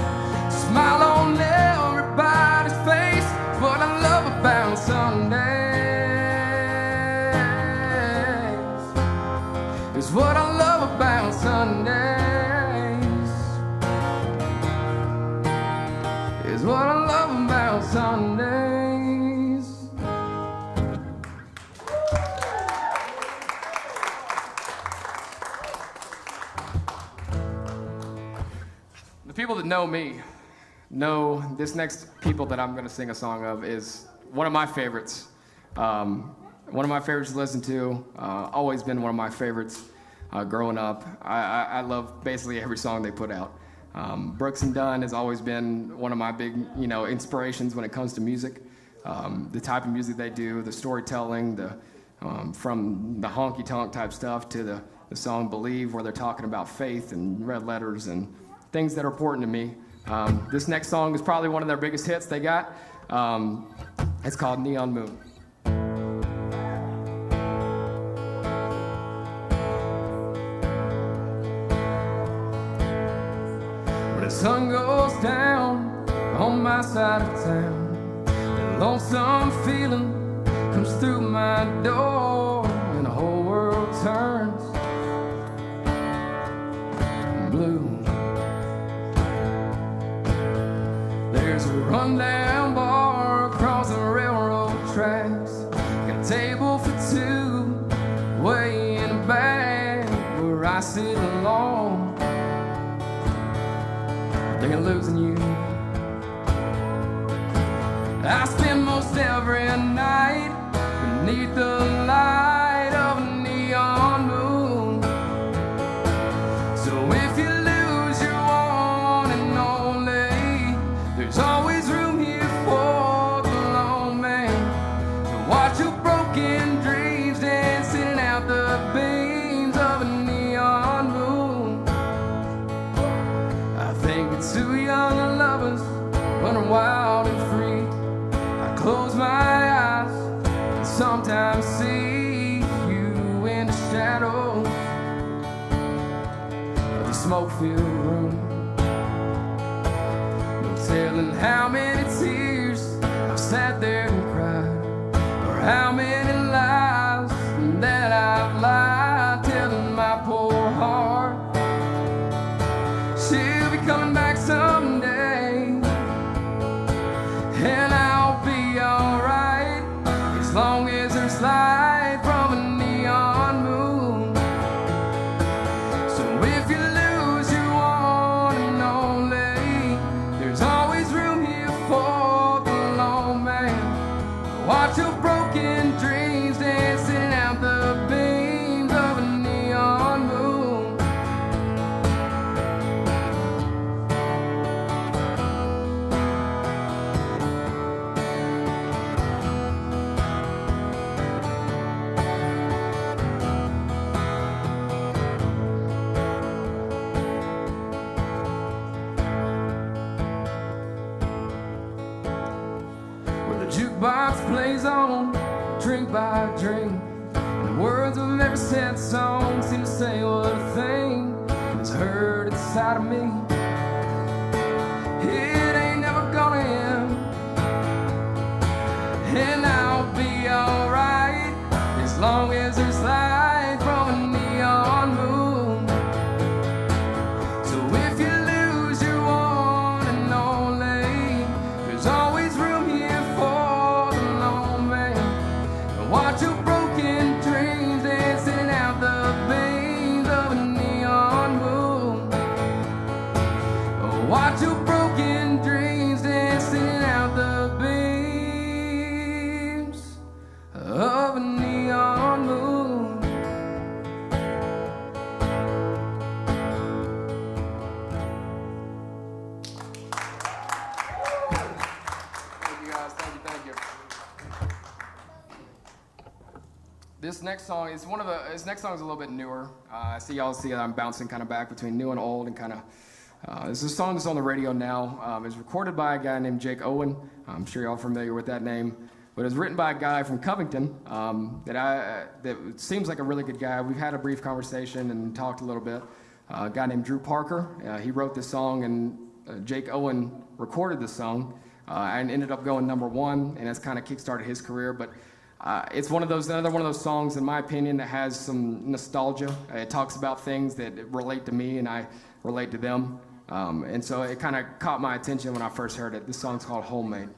Smile on everybody's face. It's what I love about Sundays. It's what I love about Sundays. It's what I love about Sundays. The people that know me know this next people that I'm going to sing a song of is one of my favorites. One of my favorites to listen to. Always been one of my favorites growing up. I love basically every song they put out. Brooks and Dunn has always been one of my big, inspirations when it comes to music. The type of music they do, the storytelling, from the honky-tonk type stuff to the song Believe, where they're talking about faith and red letters and things that are important to me. This next song is probably one of their biggest hits they got. It's called Neon Moon. When the sun goes down on my side of town, the lonesome feeling comes through my door, and the whole world turns blue. There's a rundown bar across the railroad tracks, got a table for two way in the back where I sit alone, thinking of losing you. I spend most every night beneath the light of a neon moon, smoke-filled room. No telling how many tears I've sat there and cried, or how many lies that I've lied, telling my poor heart she'll be coming back someday, and I'll be alright as long as there's light from a neon moon. So if you lose your one and only, there's always room here for the lone man. Watch your broken dreams dancing out the beams of a neon moon. Where the jukebox plays on drink by drink, and the words of every sad song seem to say what a thing that's hurt inside of me. It ain't never gonna end, and I'll be alright as long as there's light from a neon moon. So if you lose your one and only, there's always room here for the lone man. Watch your broken dreams dancing out the beams of a neon moon. Watch your broken dreams dancing out the beams of a neon moon. Thank you guys, thank you. This next song is this next song is a little bit newer. I see y'all see that I'm bouncing kind of back between new and old, and kind of, it's a song that's on the radio now. It's recorded by a guy named Jake Owen. I'm sure y'all are familiar with that name. But it was written by a guy from Covington that seems like a really good guy. We've had a brief conversation and talked a little bit. A guy named Drew Parker. He wrote this song, and Jake Owen recorded this song and ended up going #1, and that's kind of kickstarted his career. But it's another one of those songs, in my opinion, that has some nostalgia. It talks about things that relate to me, and I relate to them. And so it kind of caught my attention when I first heard it. This song's called Homemade.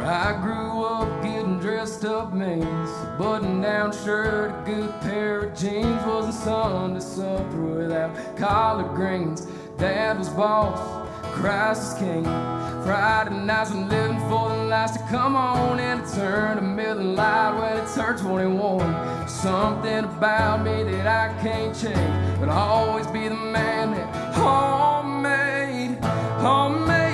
I grew up getting dressed up means a button-down shirt, a good pair of jeans. Wasn't son to suffer without collard greens. Dad was boss, Christ is king. Friday nights and living for the lights to come on, and it turned a million light when it turned 21. Something about me that I can't change, but I'll always be the man that homemade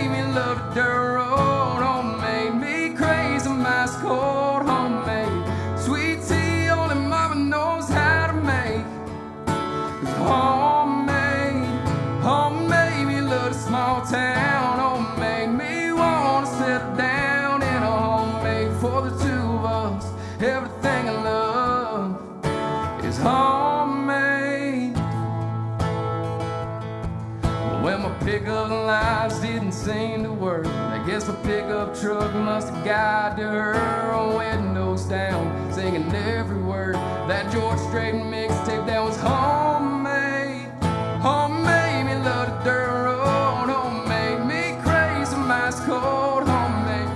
me love the dirt road, homemade me crazy, my ice cold, homemade sweet tea only mama knows how to make. 'Cause homemade me love the small town, homemade me wanna settle down in a homemade for the two of us. Everything I love is homemade. Well, my pickup lines didn't seem to work. I guess my pickup truck must have guided her on windows down, singing every word. That George Strait mixtape that was homemade. Homemade me love the dirt road, homemade me crazy, my ice cold, homemade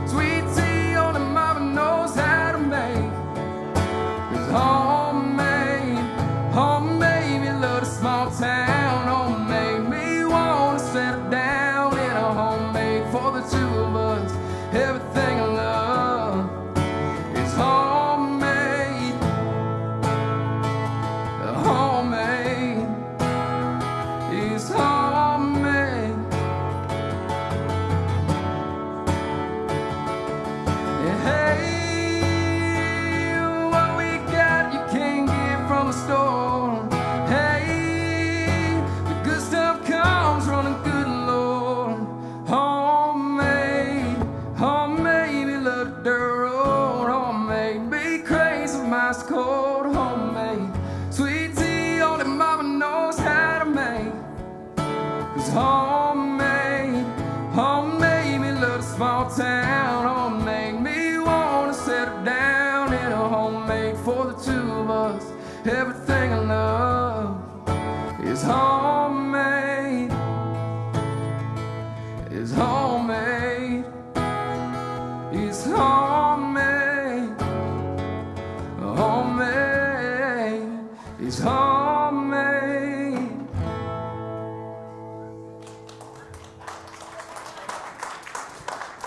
sweet tea only mama knows how to make. 'Cause homemade me love the small town, homemade me wanna settle down in a homemade for the two of us. Everything I love is homemade. Homemade is homemade. And hey, what we got you can't get from the store. Hey, is homemade. Is homemade. Is homemade. Homemade. Is homemade.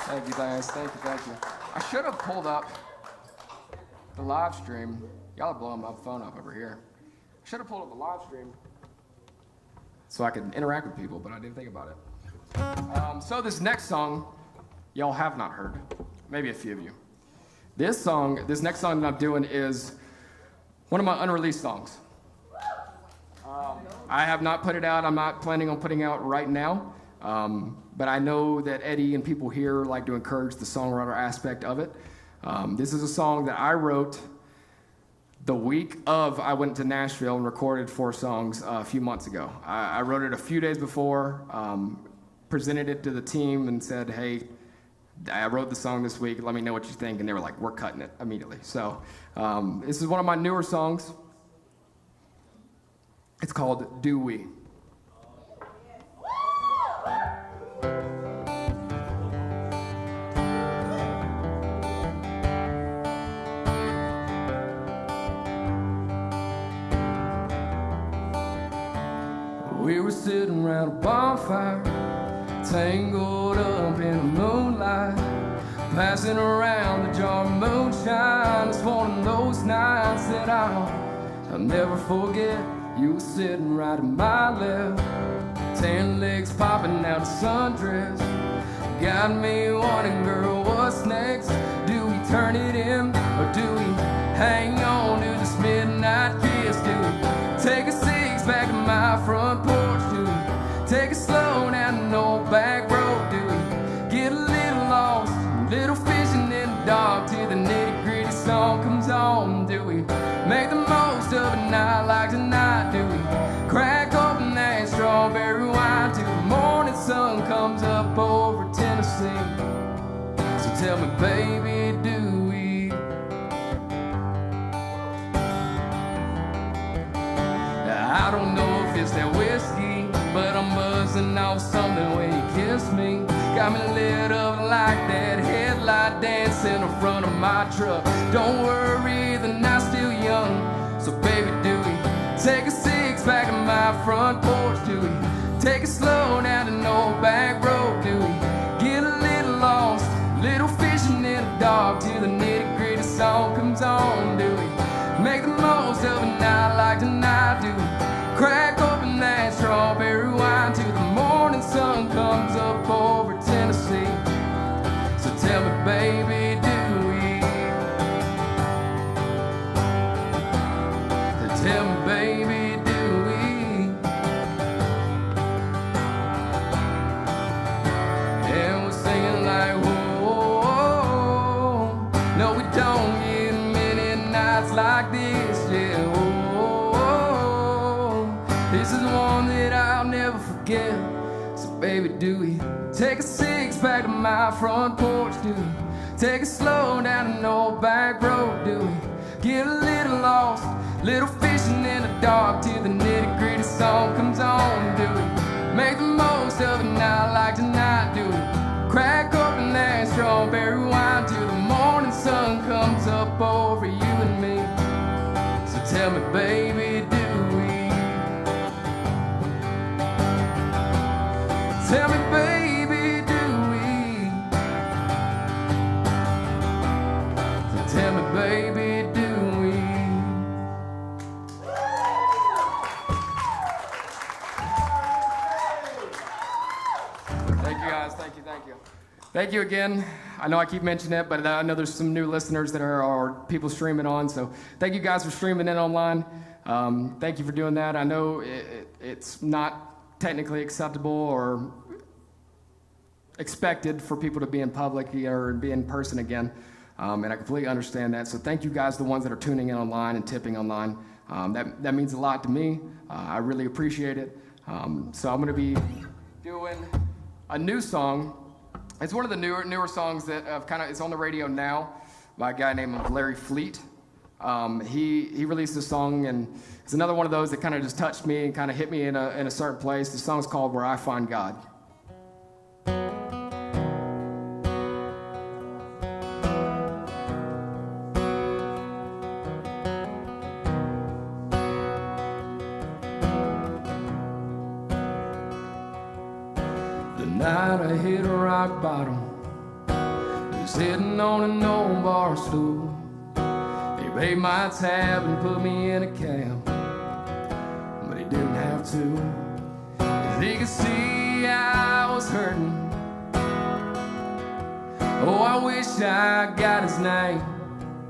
Thank you, guys. Thank you. I should have pulled up the live stream. Y'all are blowing my phone up over here. I should have pulled up the live stream so I could interact with people, but I didn't think about it. So this next song, y'all have not heard. Maybe a few of you. This next song that I'm doing is one of my unreleased songs. I have not put it out. I'm not planning on putting it out right now. But I know that Eddie and people here like to encourage the songwriter aspect of it. This is a song that I wrote the week of I went to Nashville and recorded 4 songs a few months ago. I wrote it a few days before, presented it to the team and said, hey, I wrote the song this week, let me know what you think. And they were like, we're cutting it immediately. So this is one of my newer songs. It's called Do We. We were sitting around a bonfire, tangled up in the moonlight, passing around a jar of moonshine. It's one of those nights that I'll never forget. You were sitting right in my left, tan legs popping out of sundress. Got me wondering, girl, what's next? Do we turn it in, or do we hang on to this midnight kiss? Do we take a six-pack to my front porch? Do we take it slow down an old back road? Do we get a little lost, a little fishing in the dark till the nitty-gritty song comes on? Do we make the most of a night like tonight? Do we crack open that strawberry wine till the morning sun comes up over Tennessee? So tell me, baby, do we? I don't know if it's that whiskey, but I'm buzzing off something when you kiss me. Got me lit up like that headlight dancing in front of my truck. Don't worry, the night's still young. So baby, do we take a six-pack in my front porch? Do we take it slow down an old back road? Do we get a little lost, little fishing in the dark till the nitty-gritty song comes on? Do we make the most of a night like tonight? Do we crack open that strawberry wine till the morning sun comes up over Tennessee? So tell me, baby, do we? So tell me, baby, do we? And we're singing like, whoa, whoa, whoa. No, we don't get many nights like this, yeah, whoa. This is one that I'll never forget. So baby, do we take a six-pack to my front porch? Do we take it slow down an old back road? Do we get a little lost, little fishing in the dark till the nitty-gritty song comes on? Do we make the most of a night like tonight? Do we crack open that strawberry wine till the morning sun comes up over you and me? So tell me, baby, do we? Tell me, baby, do we? So tell me, baby, do we? Thank you, guys. Thank you. Thank you again. I know I keep mentioning it, but I know there's some new listeners that are people streaming on. So thank you guys for streaming in online. Thank you for doing that. I know it's not technically acceptable or expected for people to be in public or be in person again, and I completely understand that. So thank you guys, the ones that are tuning in online and tipping online. That means a lot to me. I really appreciate it. So I'm going to be doing a new song. It's one of the newer songs that it's on the radio now by a guy named Larry Fleet. He released a song, and it's another one of those that kind of just touched me and kind of hit me in a certain place. The song's called Where I Find God. The night I hit a rock bottom, sitting on an old bar stool. He paid my tab and put me in a cab, but he didn't have to, 'cause he could see I was hurting. Oh, I wish I got his name,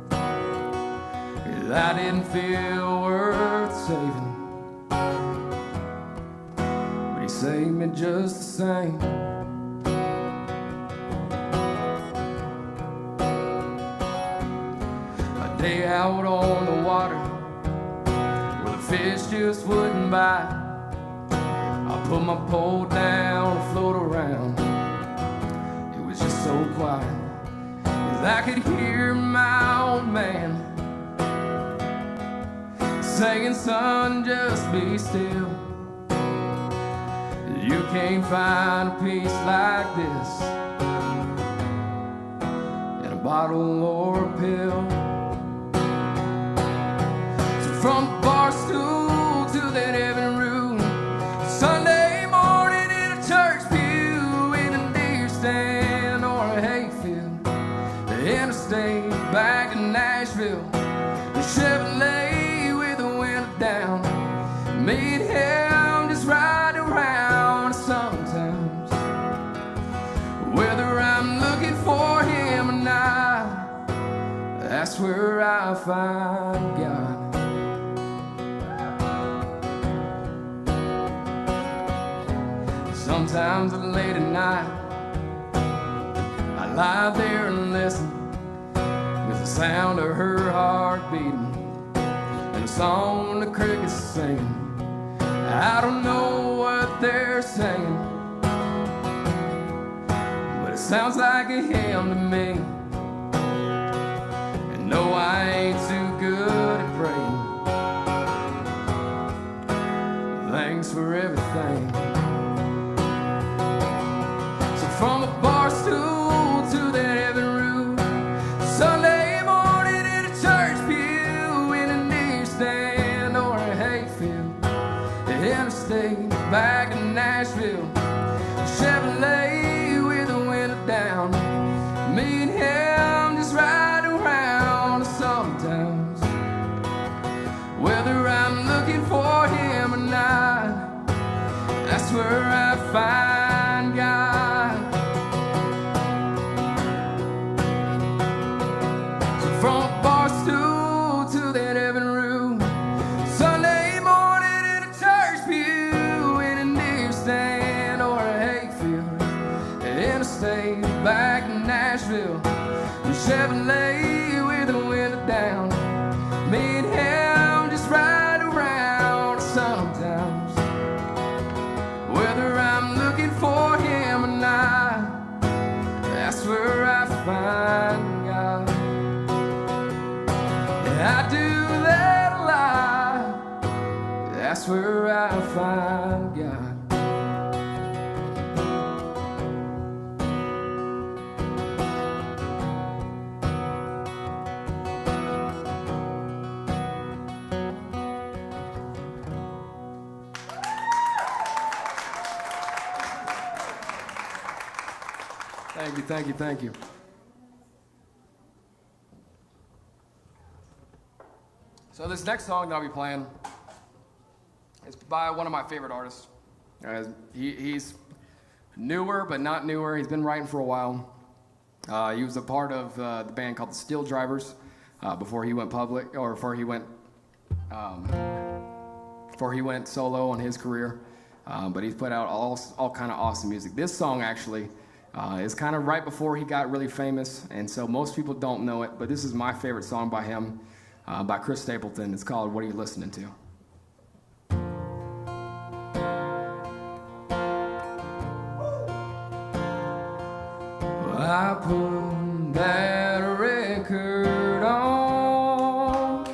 'cause I didn't feel worth saving, but he saved me just the same. Day out on the water where the fish just wouldn't bite, I put my pole down and float around. It was just so quiet, 'cause I could hear my old man saying, son, just be still. You can't find a peace like this in a bottle or a pill. From the bar stool to that heaven room, Sunday morning in a church pew, in a deer stand or a hayfield, the interstate back in Nashville, the Chevrolet with the window down, me and him just ride around sometimes. Whether I'm looking for him or not, that's where I find God. Sometimes late at night, I lie there and listen, with the sound of her heart beating and the song the crickets singing. I don't know what they're saying, but it sounds like a hymn to me. And no, I ain't too good at praying. Thanks for everything. From a bar stool to that heaven room, Sunday morning in a church pew, in a deer stand or a hayfield, the interstate back in Nashville, Chevrolet with the window down, me and him just ride around sometimes. Whether I'm looking for him or not, that's where I find God. From a bar stool to that heaven room, Sunday morning in a church pew, in a deer stand or a hayfield, the interstate back in Nashville, the Chevrolet with the window down, me and him just ride around sometimes. Whether I'm looking for him or not, that's where I find God. I do that a lot, that's where I find God. Thank you, thank you, thank you. So this next song that I'll be playing is by one of my favorite artists. He's newer, but not newer. He's been writing for a while. He was a part of the band called the Steel Drivers before he went public, or before he went solo on his career. But he's put out all kind of awesome music. This song actually is kind of right before he got really famous, and so most people don't know it. But this is my favorite song by him, by Chris Stapleton. It's called "What Are You Listening To?" I put that record on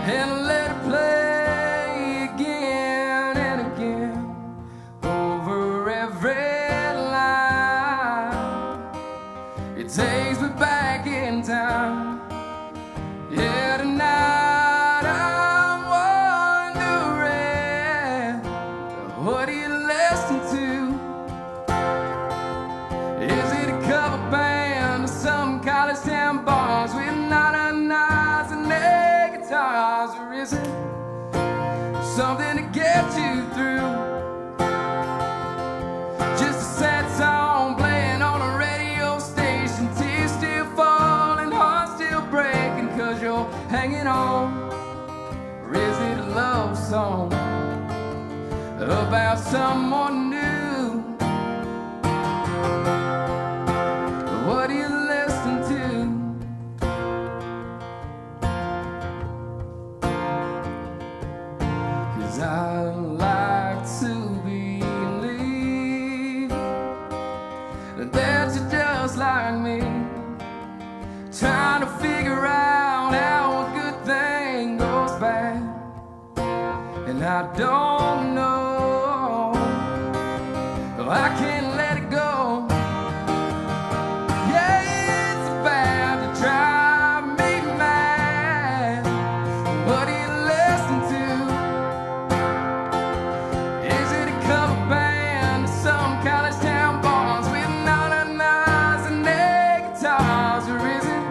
and let it play again and again over every line. It takes me back in time. Yeah, tonight I'm wondering, what do you listen to? Is it a cover band or some college town bars with na-na-nas and air guitars? Or is it something to get you through? Just a sad song playing on a radio station, tears still falling, heart still breaking 'cause you're hanging on. Or is it a love song about someone new? What do you listen to? 'Cause I like to believe that you're just like me, trying to figure out how a good thing goes bad. And I don't know, I can't let it go. Yeah, it's about to drive me mad. What do you listen to? Is it a cover band or some college town bars with na-na-nas and air guitars? Or is it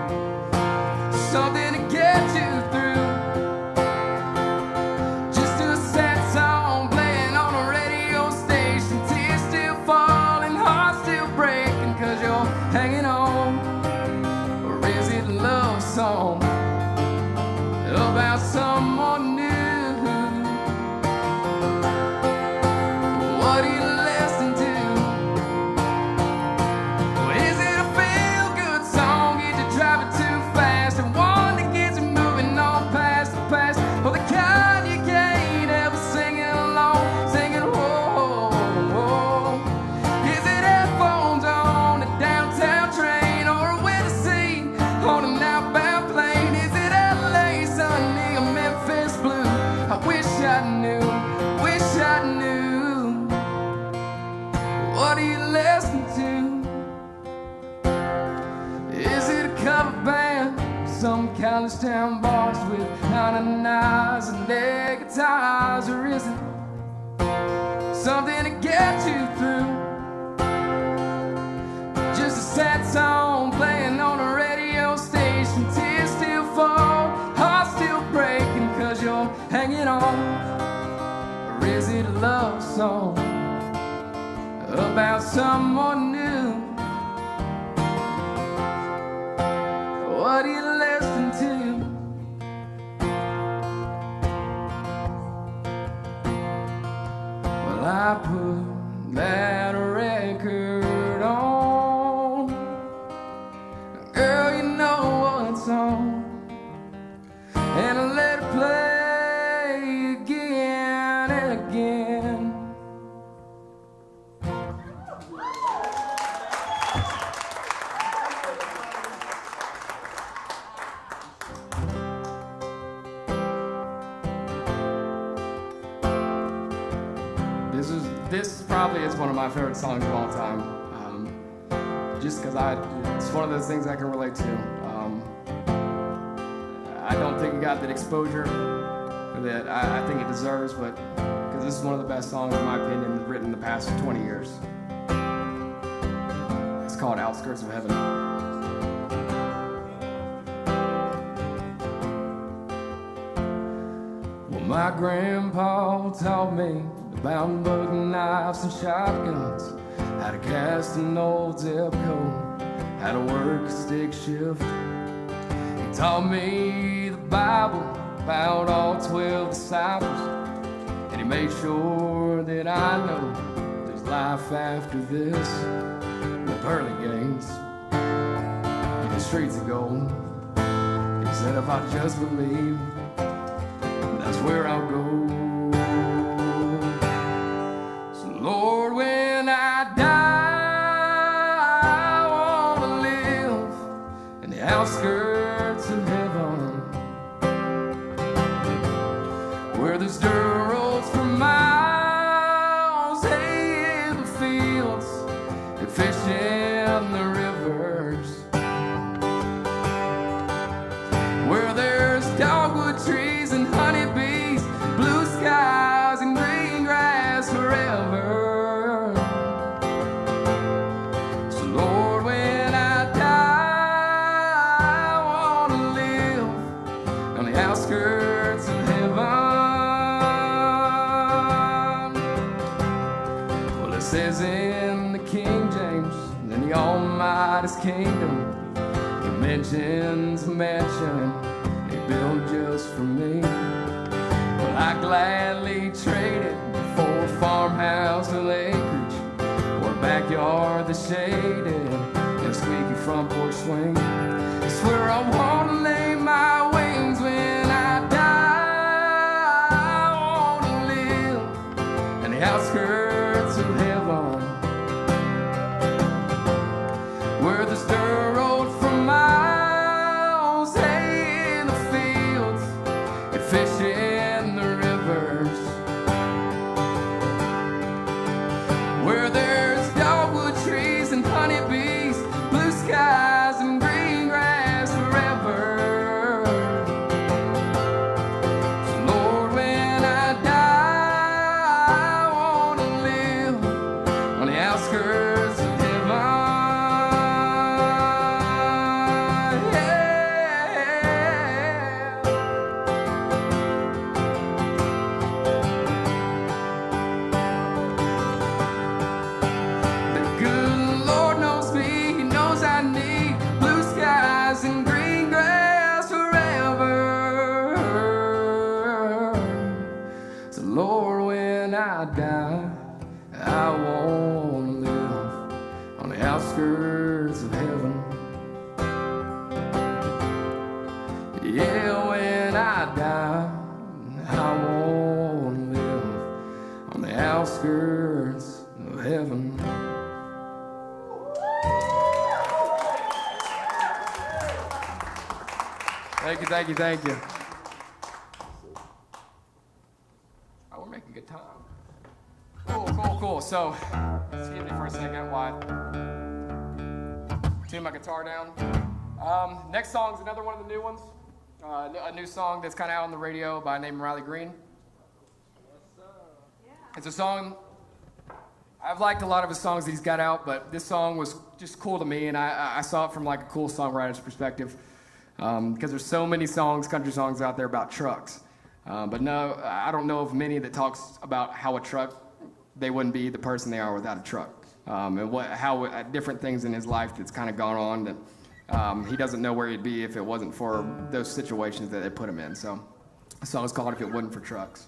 something to get you through? Just a sad song playing on a radio station, tears still falling, heart still breaking 'cause you're hanging on. Or is it a love song about someone new? What do you listen to? Or is it a feel-good song, get you driving too fast, and one that gets you moving on past the past? Or the kind you can't ever singing along, singing whoa, whoa. Is it headphones on a downtown train, or a window seat on an outbound plane? Is it LA sunny or Memphis blue? I wish I knew, wish I knew. What do you listen to? Is it a cover band, some college town bars with na-na-nas and their guitars? Or is it something to get you through? Just a sad song playing on a radio station, tears still fall, heart still breaking 'cause you're hanging on. Or is it a love song about someone new? What do you listen to? Well, I put that record on, girl, you know what's on, and I let it play again and again. This probably is one of my favorite songs of all time. Just because it's one of those things I can relate to. I don't think it got that exposure that I think it deserves, but because this is one of the best songs, in my opinion, written in the past 20 years. It's called Outskirts of Heaven. Well, my grandpa taught me about buck knives and shotguns, how to cast an old zip code, how to work a stick shift. He taught me the Bible about all 12 disciples, and he made sure that I know there's life after this. The pearly gates in the streets of gold. He said if I just believe, that's where I'll go. Lord, when I die, I want to live in the outskirts of heaven. where there's dirt roads for miles, hay in the fields, and fish in the rivers, where there's dogwood trees and honeybees, blue skies and green grass forever. So Lord, when I die, I want to live on the outskirts of heaven. Well, it says in the King James, in the Almighty's kingdom, he mentions a mansion he built just for me. Well, I gladly trade it for a farmhouse with acreage, or a backyard that's shaded, and a squeaky front porch swing. It's where I want to lay my wings when I die. I want to live in the outskirts of heaven, where there's dirt road for miles, hay in the fields, and fish in the rivers, where there's dogwood trees and honeybees, blue skies and green grass forever. So Lord, when I die, I want to live on the outskirts of heaven. Yeah. The good Lord knows me, He knows I need blue skies and green grass forever. So Lord, when I die, I want to live on the outskirts of heaven. Yeah, when I die, I want to live on the outskirts of heaven. Thank you, thank you, thank you. Oh, we're making good time. Cool, cool, cool. So, excuse me for a second while I tune my guitar down. Next song's another one of the new ones. A new song that's kind of out on the radio by name Riley Green. It's a song, I've liked a lot of his songs that he's got out, but this song was just cool to me, and I saw it from like a cool songwriter's perspective. Because there's so many songs, country songs out there about trucks. But no, I don't know of many that talks about how a truck, they wouldn't be the person they are without a truck. And how different things in his life that's kind of gone on that he doesn't know where he'd be if it wasn't for those situations that they put him in. So the song's called If It Wasn't for Trucks.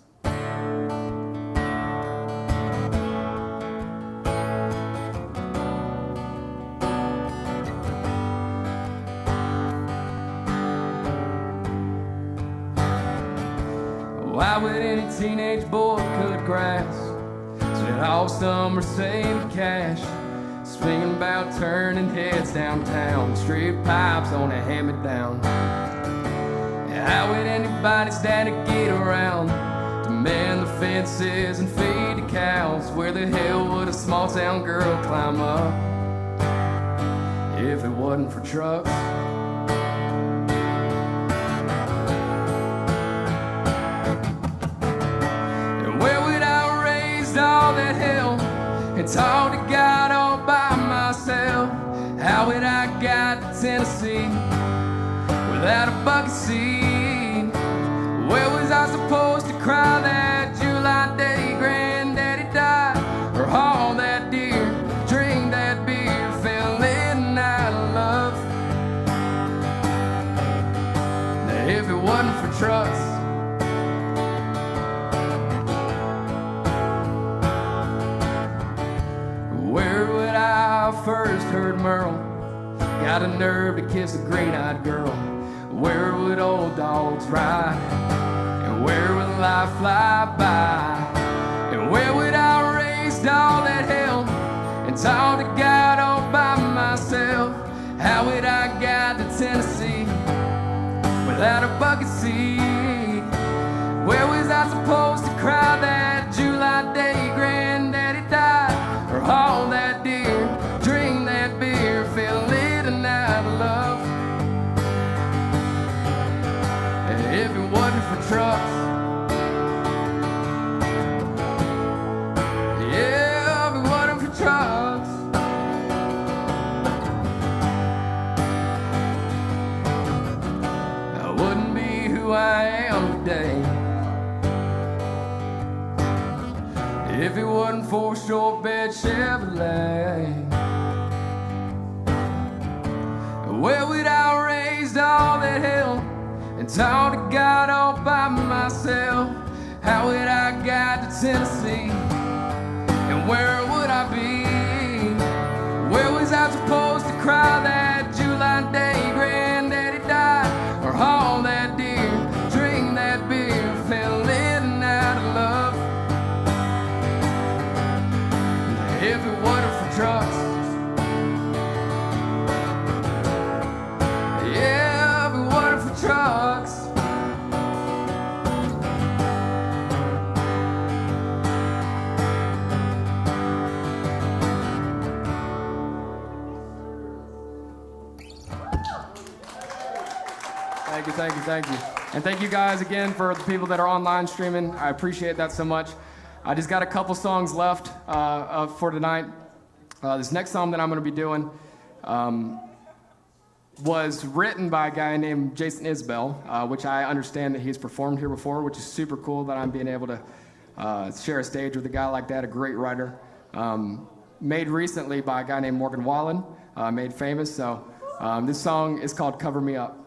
Why would any teenage boy cut grass? Spend all summer saving cash, swinging about turning heads downtown, straight pipes on a hand-me-down. How would anybody's daddy get around to mend the fences and feed the cows? Where the hell would a small town girl climb up if it wasn't for trucks? All that hell, it's all to God all by myself. How would I get to Tennessee without a bucket seat? Where was I supposed to cry that July day granddaddy died? Or haul that deer, drink that beer, fell in out of love? Now if it wasn't for trucks, where would I first heard Merle? Got a nerve to kiss a green-eyed girl. Where would old dogs ride? And where would life fly by? And where would I raise all that hell and talk to God all by myself? How would I get to Tennessee without a bucket seat? Where was I supposed working for trucks. Yeah, I'll be working for trucks. I wouldn't be who I am today if it wasn't for a short bed Chevrolet. Where would I raised all that hell and taught to God all by myself? How would I get to Tennessee? And where would I be? Where was I supposed to cry that July day Granddaddy died? Or haul that deer, drink that beer, fell in and out of love? If it wasn't for trucks, yeah, if it wasn't for trucks. Thank you. And thank you guys again for the people that are online streaming. I appreciate that so much. I just got a couple songs left for tonight. This next song that I'm going to be doing was written by a guy named Jason Isbell, which I understand that he's performed here before, which is super cool that I'm being able to share a stage with a guy like that, a great writer. Made recently by a guy named Morgan Wallen, made famous. So this song is called Cover Me Up.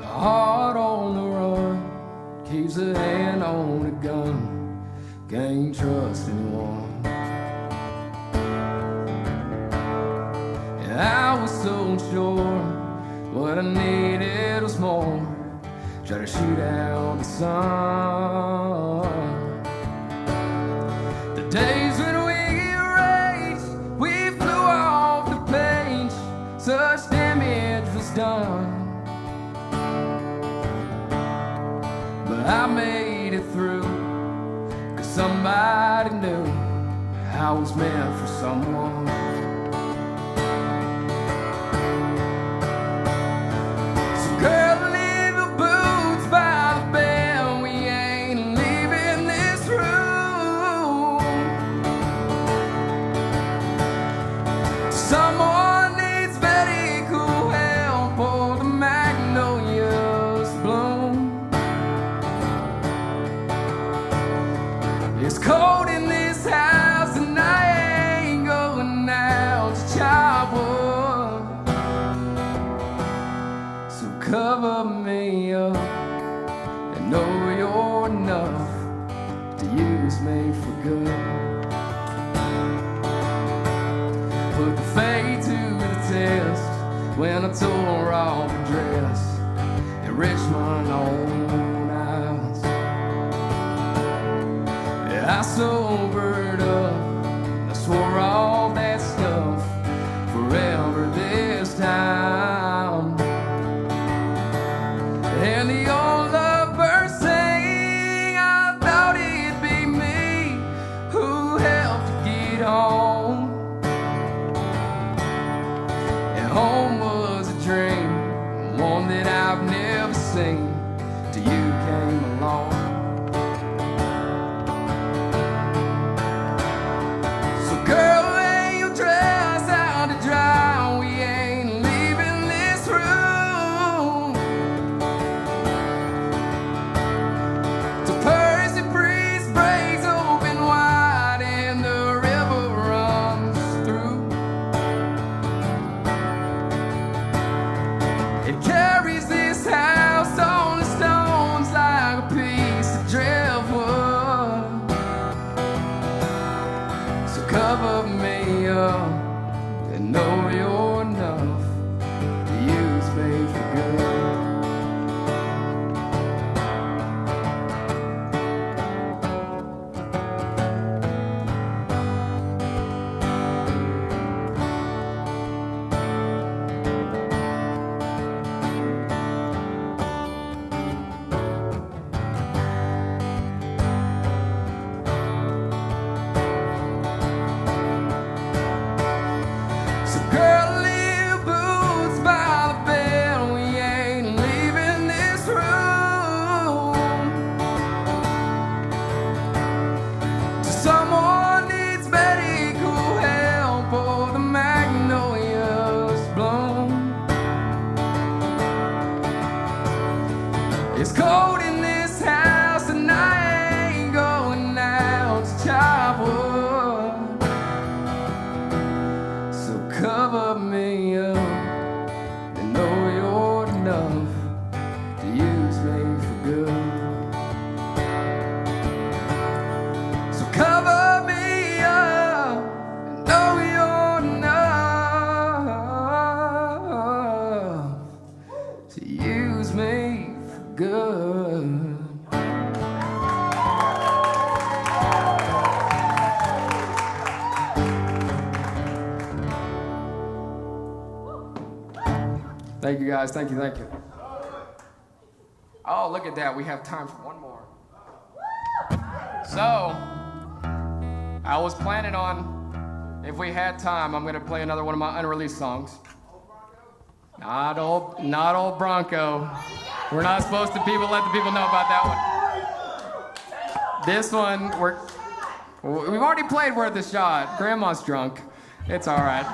Heart on the run, keeps a hand on a gun, can't trust anyone. And I was so unsure, what I needed was more, try to shoot out the sun. The days when we erased, we flew off the page, such damage was done. I made it through, 'cause somebody knew I was meant for someone. So girl, leave your boots by the bed, we ain't leaving this room. Someone needs medical help or the magnolias bloom. It's cold in this house and I ain't going out to chop wood. So cover me up and know you're enough to use me for good. Put the fate to the test when I tore off the dress in Richmond on Isles. I sobered up, I swore all that stuff forever this time. And the old lovebird sang, I thought it'd be me who helped to get home. And home was a dream, one that I've never seen till you came along. Girl, Thank you, guys. Thank you, thank you. Oh, look at that. We have time for one more. So, I was planning on, if we had time, I'm going to play another one of my unreleased songs. Not old Bronco. We're not supposed to let the people know about that one. This one, we've already played Worth a Shot. Grandma's drunk. It's all right.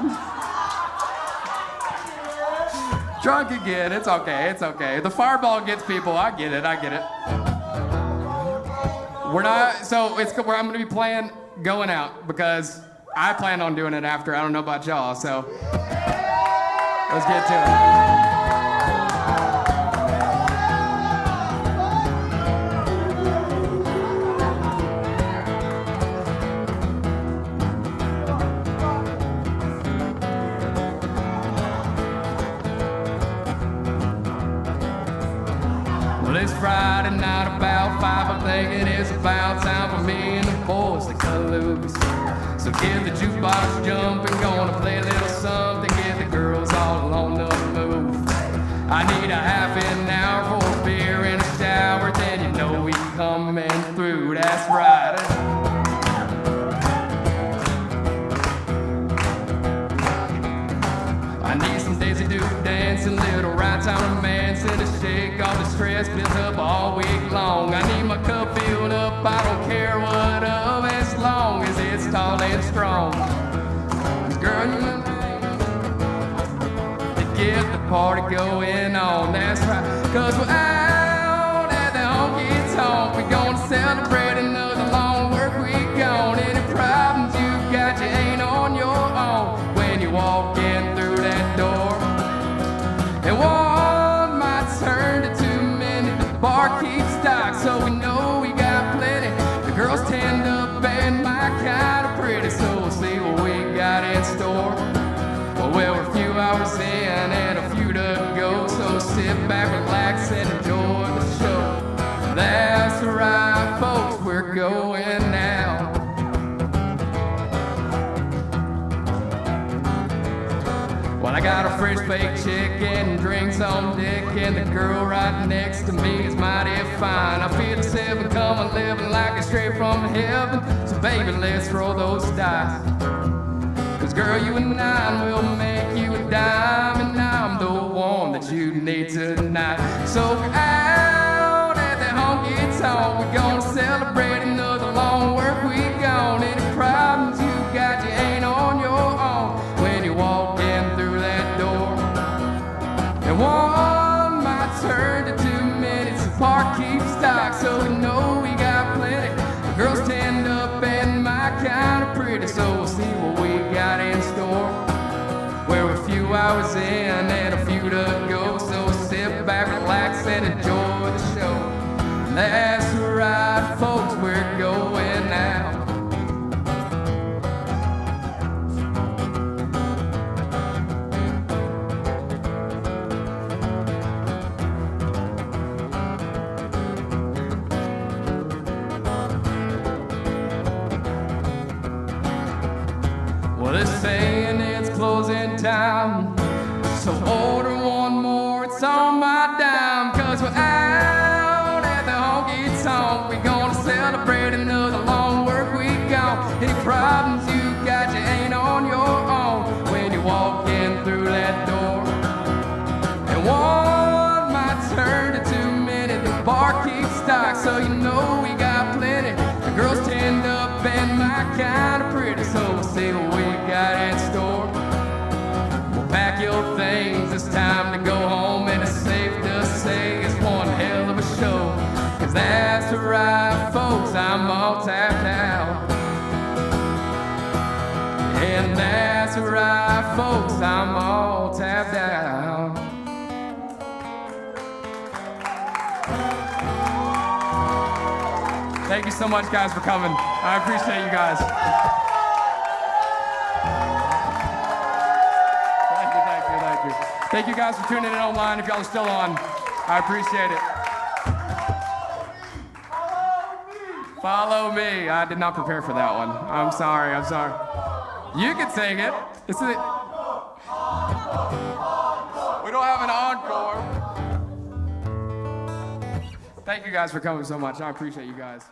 Drunk again. It's okay. It's okay. The fireball gets people. I get it. We're not. So it's where I'm going to be playing Going Out because I plan on doing it after. I don't know about y'all. So let's get to it. It's Friday night about 5, I think it is about time for me and the boys to cut loose. So get the jukebox jumping, gonna play a little something, get the girls all on the move. I need a half an hour for a beer and a shower, then you know we coming through, that's right. I need some Daisy Duke dancing, little right time romancing to shake all the stress built up all week long. I need my cup filled up, I don't care what of, as long as it's tall and strong. 'Cause girl, you and me, to get the party going on, that's right. 'Cause we're out at the honky tonk, we're gonna celebrate another long work week gone. Any problems you got, you ain't on your own when you walk in through that door. And one might turn to 2 minutes. The bar keeps stocked, so we know we got plenty. The girls tend up and my kind of pretty, so we'll see what we got in store. Well, we're a few hours in and a few to go, so sit back, relax, and enjoy the show. That's right, folks, we're going now. Well, I got a fresh baked chicken, drinks on deck, and the girl right next to me is mighty fine. I feel the 7 coming, living like it's straight from heaven. So baby, let's roll those dice. 'Cause girl, you and I will make you a dime, and I'm the one that you need tonight. So out at the honky tonk, we're gonna celebrate another long work week gone. Any problems you got, you ain't on your own when you walk in through that door. And one might turn to 2 minutes, the park keeps stocked, so we know we got plenty. The girls tend up and my kind of pretty, so we'll see what we got in store. We're a few hours in and a few to go, so sit back, relax, and enjoy the show. That's right, folks, we're going now. Well, they're saying it's closing time, so order one more, it's on my dime. 'Cause we're out at the honky tonk, we're gonna celebrate another long work week gone. Any problems you got, you ain't on your own when you walk in through that door. And one might turn to 2 minutes, the bar keeps stocked, so you know we got plenty. The girls tend up and my kind of pretty, so we'll see what we got in store. Well, pack your things, it's time to go home, and it's safe to say it's one hell of a show. 'Cause that's right, folks, I'm all tapped out. And that's right, folks, I'm all tapped out. Thank you so much, guys, for coming. I appreciate you guys. Thank you. Thank you guys for tuning in online. If y'all are still on, I appreciate it. Follow me. I did not prepare for that one. I'm sorry. You can sing it. We don't have an audience. Thank you guys for coming so much. I appreciate you guys.